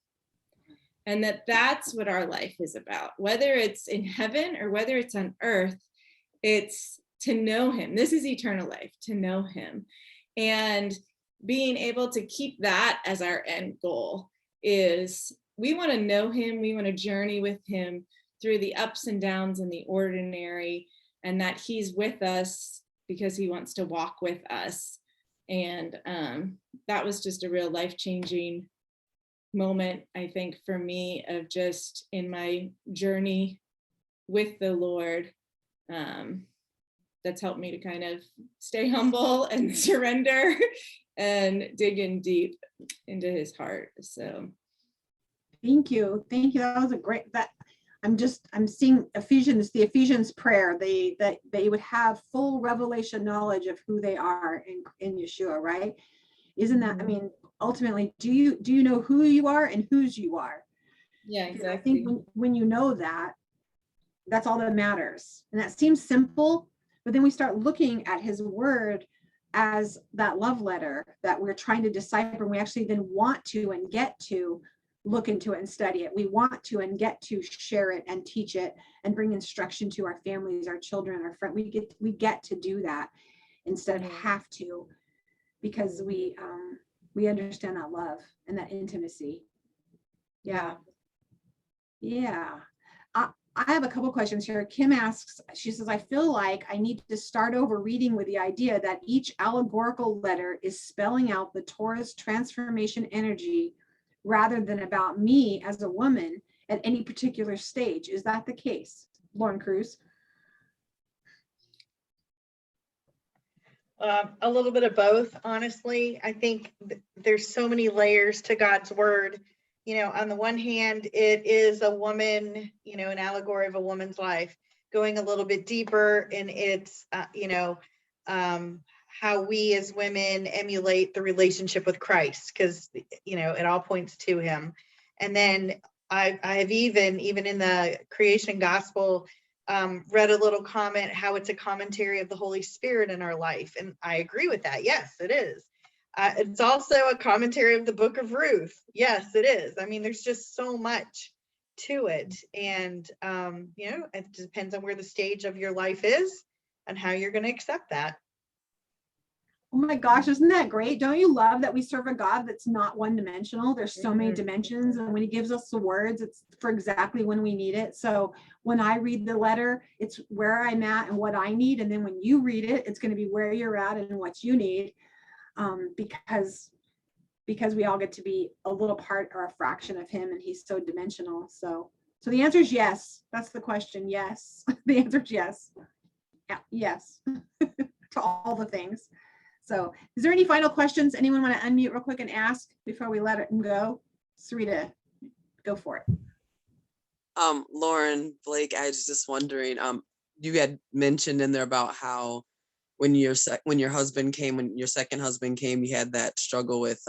And that's what our life is about. Whether it's in heaven or whether it's on earth, it's to know him. This is eternal life, to know him. And being able to keep that as our end goal is we want to know him. We want to journey with him through the ups and downs and the ordinary, and that he's with us because he wants to walk with us. And that was just a real life-changing moment, I think, for me, of just in my journey with the Lord. That's helped me to kind of stay humble and surrender and dig in deep into his heart. So Thank you. Thank you. That was a great, I'm seeing Ephesians, the Ephesians prayer, that they would have full revelation knowledge of who they are in Yeshua, right? Isn't that, I mean, ultimately, do you know who you are and whose you are? yeah, Because exactly. I think when you know that, that's all that matters. And that seems simple, but then we start looking at his word as that love letter that we're trying to decipher. And we actually then want to and get to look into it and study it. We want to and get to share it and teach it and bring instruction to our families, our children, our friends. We get to do that instead of have to, because we understand that love and that intimacy. Yeah. I have a couple questions here. Kim asks, she says, I feel like I need to start over reading with the idea that each allegorical letter is spelling out the Torah's transformation energy rather than about me as a woman at any particular stage. Is that the case? Lauren Cruz. A little bit of both, honestly. I think there's so many layers to God's word. You know, on the one hand, it is a woman, you know, an allegory of a woman's life, going a little bit deeper in its, how we as women emulate the relationship with Christ, because, you know, it all points to him. And then I have even in the creation gospel, read a little comment, how it's a commentary of the Holy Spirit in our life. And I agree with that. Yes, it is. It's also a commentary of the book of Ruth. Yes, it is. I mean, there's just so much to it. And, you know, it depends on where the stage of your life is and how you're going to accept that. Oh my gosh, isn't that great? Don't you love that we serve a God that's not one-dimensional? There's so many dimensions, and when he gives us the words, it's for exactly when we need it. So when I read the letter, it's where I'm at and what I need. And then when you read it, it's going to be where you're at and what you need. Because we all get to be a little part or a fraction of him, and he's so dimensional. So the answer is yes. That's the question. Yes. The answer is yes. Yeah, yes. To all the things. So is there any final questions anyone want to unmute real quick and ask before we let it go? Sarita, go for it. Lauren, Blake, I was just wondering, you had mentioned in there about how when your second husband came, you had that struggle with,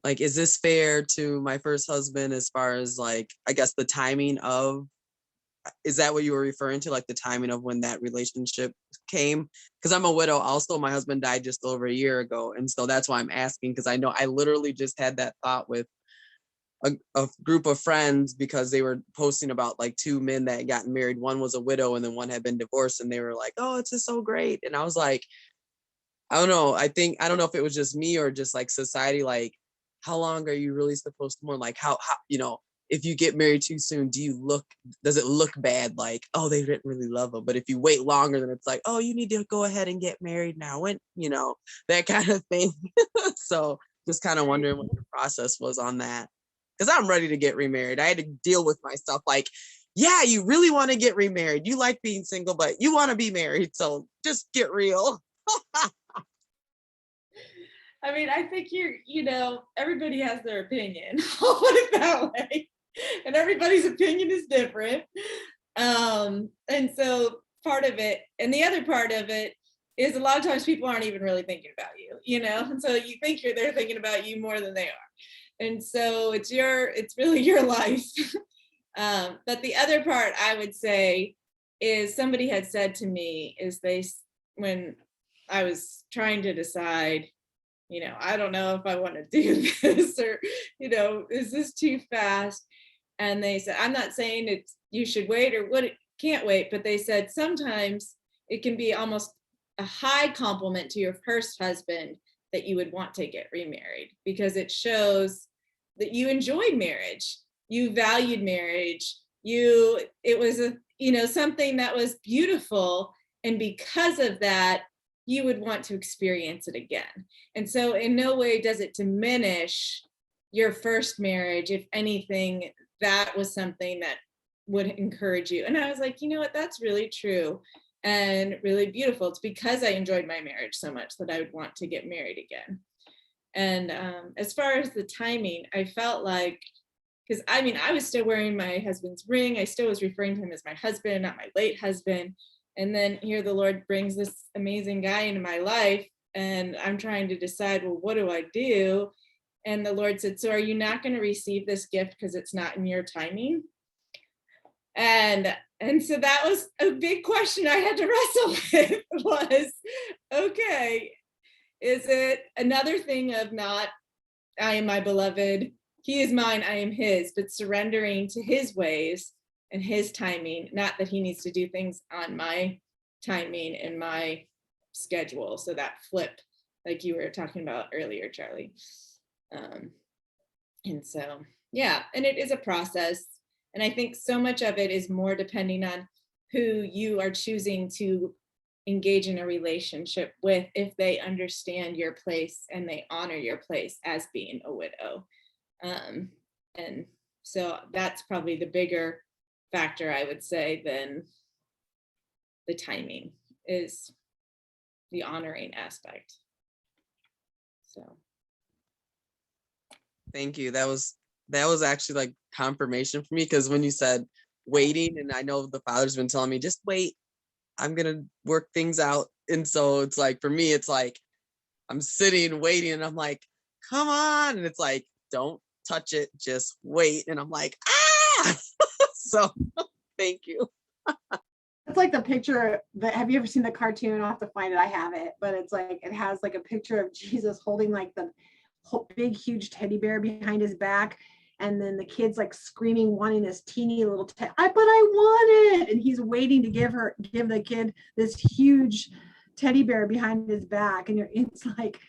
like, is this fair to my first husband, as far as, like, I guess the timing of, is that what you were referring to, like the timing of when that relationship came? Because I'm a widow also. My husband died just over a year ago. And so that's why I'm asking, because I know I literally just had that thought with a group of friends, because they were posting about like two men that had gotten married. One was a widow and then one had been divorced, and they were like, oh, it's just so great. And I was like, I don't know. I don't know if it was just me or just like society, like, how long are you really supposed to mourn? Like how, you know, if you get married too soon, does it look bad? Like, oh, they didn't really love him. But if you wait longer, then it's like, oh, you need to go ahead and get married now. When, you know, that kind of thing. So just kind of wondering what the process was on that. Because I'm ready to get remarried. I had to deal with myself. Like, yeah, you really want to get remarried. You like being single, but you want to be married. So just get real. I mean, I think everybody has their opinion. I'll put it that way. And everybody's opinion is different. And so part of it, and the other part of it is a lot of times people aren't even really thinking about you, you know? And so you think they're thinking about you more than they are. And so it's really your life. But the other part I would say is, somebody had said to me, when I was trying to decide, you know, I don't know if I want to do this, or, you know, is this too fast? And they said, I'm not saying you should wait or can't wait, but they said sometimes it can be almost a high compliment to your first husband that you would want to get remarried, because it shows that you enjoyed marriage, you valued marriage, it was something that was beautiful, and because of that you would want to experience it again. And so in no way does it diminish your first marriage. If anything, that was something that would encourage you. And I was like, you know what, that's really true and really beautiful. It's because I enjoyed my marriage so much that I would want to get married again. And as far as the timing, I felt like, because I was still wearing my husband's ring. I still was referring to him as my husband, not my late husband. And then here the Lord brings this amazing guy into my life, and I'm trying to decide, well, what do I do? And the Lord said, so are you not going to receive this gift because it's not in your timing? And so that was a big question I had to wrestle with, was, okay, is it another thing of not, I am my beloved, he is mine, I am his, but surrendering to his ways and his timing, not that he needs to do things on my timing and my schedule. So that flip, like you were talking about earlier, Charlie. And so, yeah, and it is a process. And I think so much of it is more depending on who you are choosing to engage in a relationship with, if they understand your place and they honor your place as being a widow. And so that's probably the bigger factor, I would say, than the timing, is the honoring aspect. So Thank you. That was actually like confirmation for me, because when you said waiting, and I know the Father's been telling me, just wait, I'm gonna work things out. And so it's like, for me, it's like I'm sitting waiting and I'm like, come on, and it's like, don't touch it, just wait. And I'm like, ah. So thank you. It's like the picture that, have you ever seen the cartoon? I'll have to find it. I have it, but it's like, it has like a picture of Jesus holding like the big, huge teddy bear behind his back. And then the kid's like screaming, wanting this teeny little, but I want it. And he's waiting to give the kid this huge teddy bear behind his back. And it's like,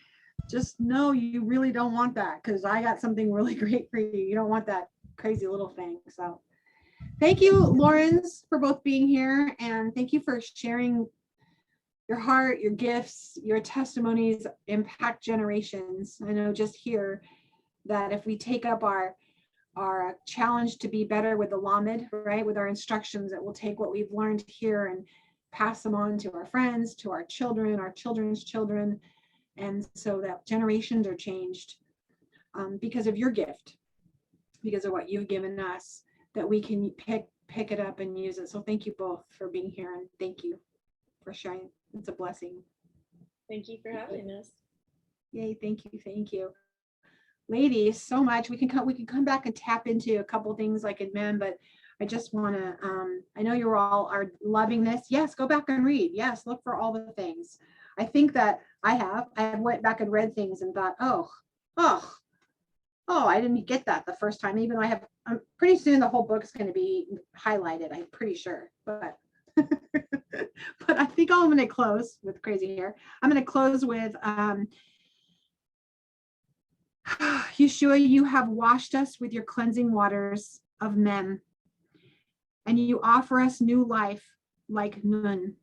just no, you really don't want that, because I got something really great for you. You don't want that crazy little thing. So thank you, Lawrence, for both being here. And thank you for sharing your heart, your gifts, your testimonies impact generations. I know just here that if we take up our challenge to be better with the Lamed, right, with our instructions, that we'll take what we've learned here and pass them on to our friends, to our children, our children's children. And so that generations are changed because of your gift, because of what you've given us, that we can pick it up and use it. So thank you both for being here, and thank you for sharing. It's a blessing. thank you for having us. Yay, thank you. Ladies, so much. We can come back and tap into a couple things like in men, but I just want to, I know you all are loving this. Yes, go back and read. Yes, look for all the things. I think that I went back and read things and thought, oh, I didn't get that the first time. Even though pretty soon the whole book is going to be highlighted, I'm pretty sure, but but I think I'm going to close with crazy hair. I'm going to close with, Yeshua, you have washed us with your cleansing waters of Mem, and you offer us new life like Nun.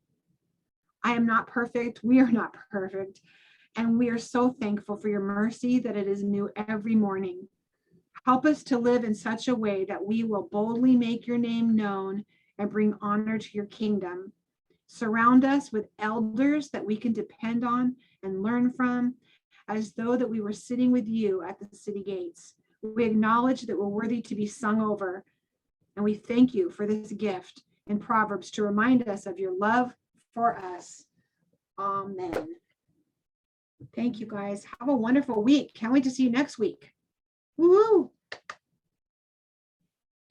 I am not perfect. We are not perfect. And we are so thankful for your mercy that it is new every morning. Help us to live in such a way that we will boldly make your name known and bring honor to your kingdom. Surround us with elders that we can depend on and learn from, as though that we were sitting with you at the city gates. We acknowledge that we're worthy to be sung over, and we thank you for this gift in Proverbs to remind us of your love for us. Amen. Thank you, guys. Have a wonderful week. Can't wait to see you next week. Woo!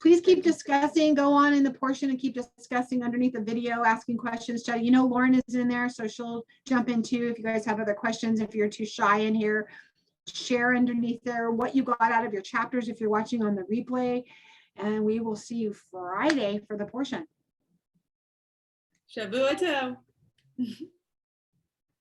Please keep discussing, go on in the portion and keep discussing underneath the video, asking questions. You know, Lauren is in there, so she'll jump in too if you guys have other questions. If you're too shy in here, share underneath there what you got out of your chapters if you're watching on the replay. And we will see you Friday for the portion. Shavua tov.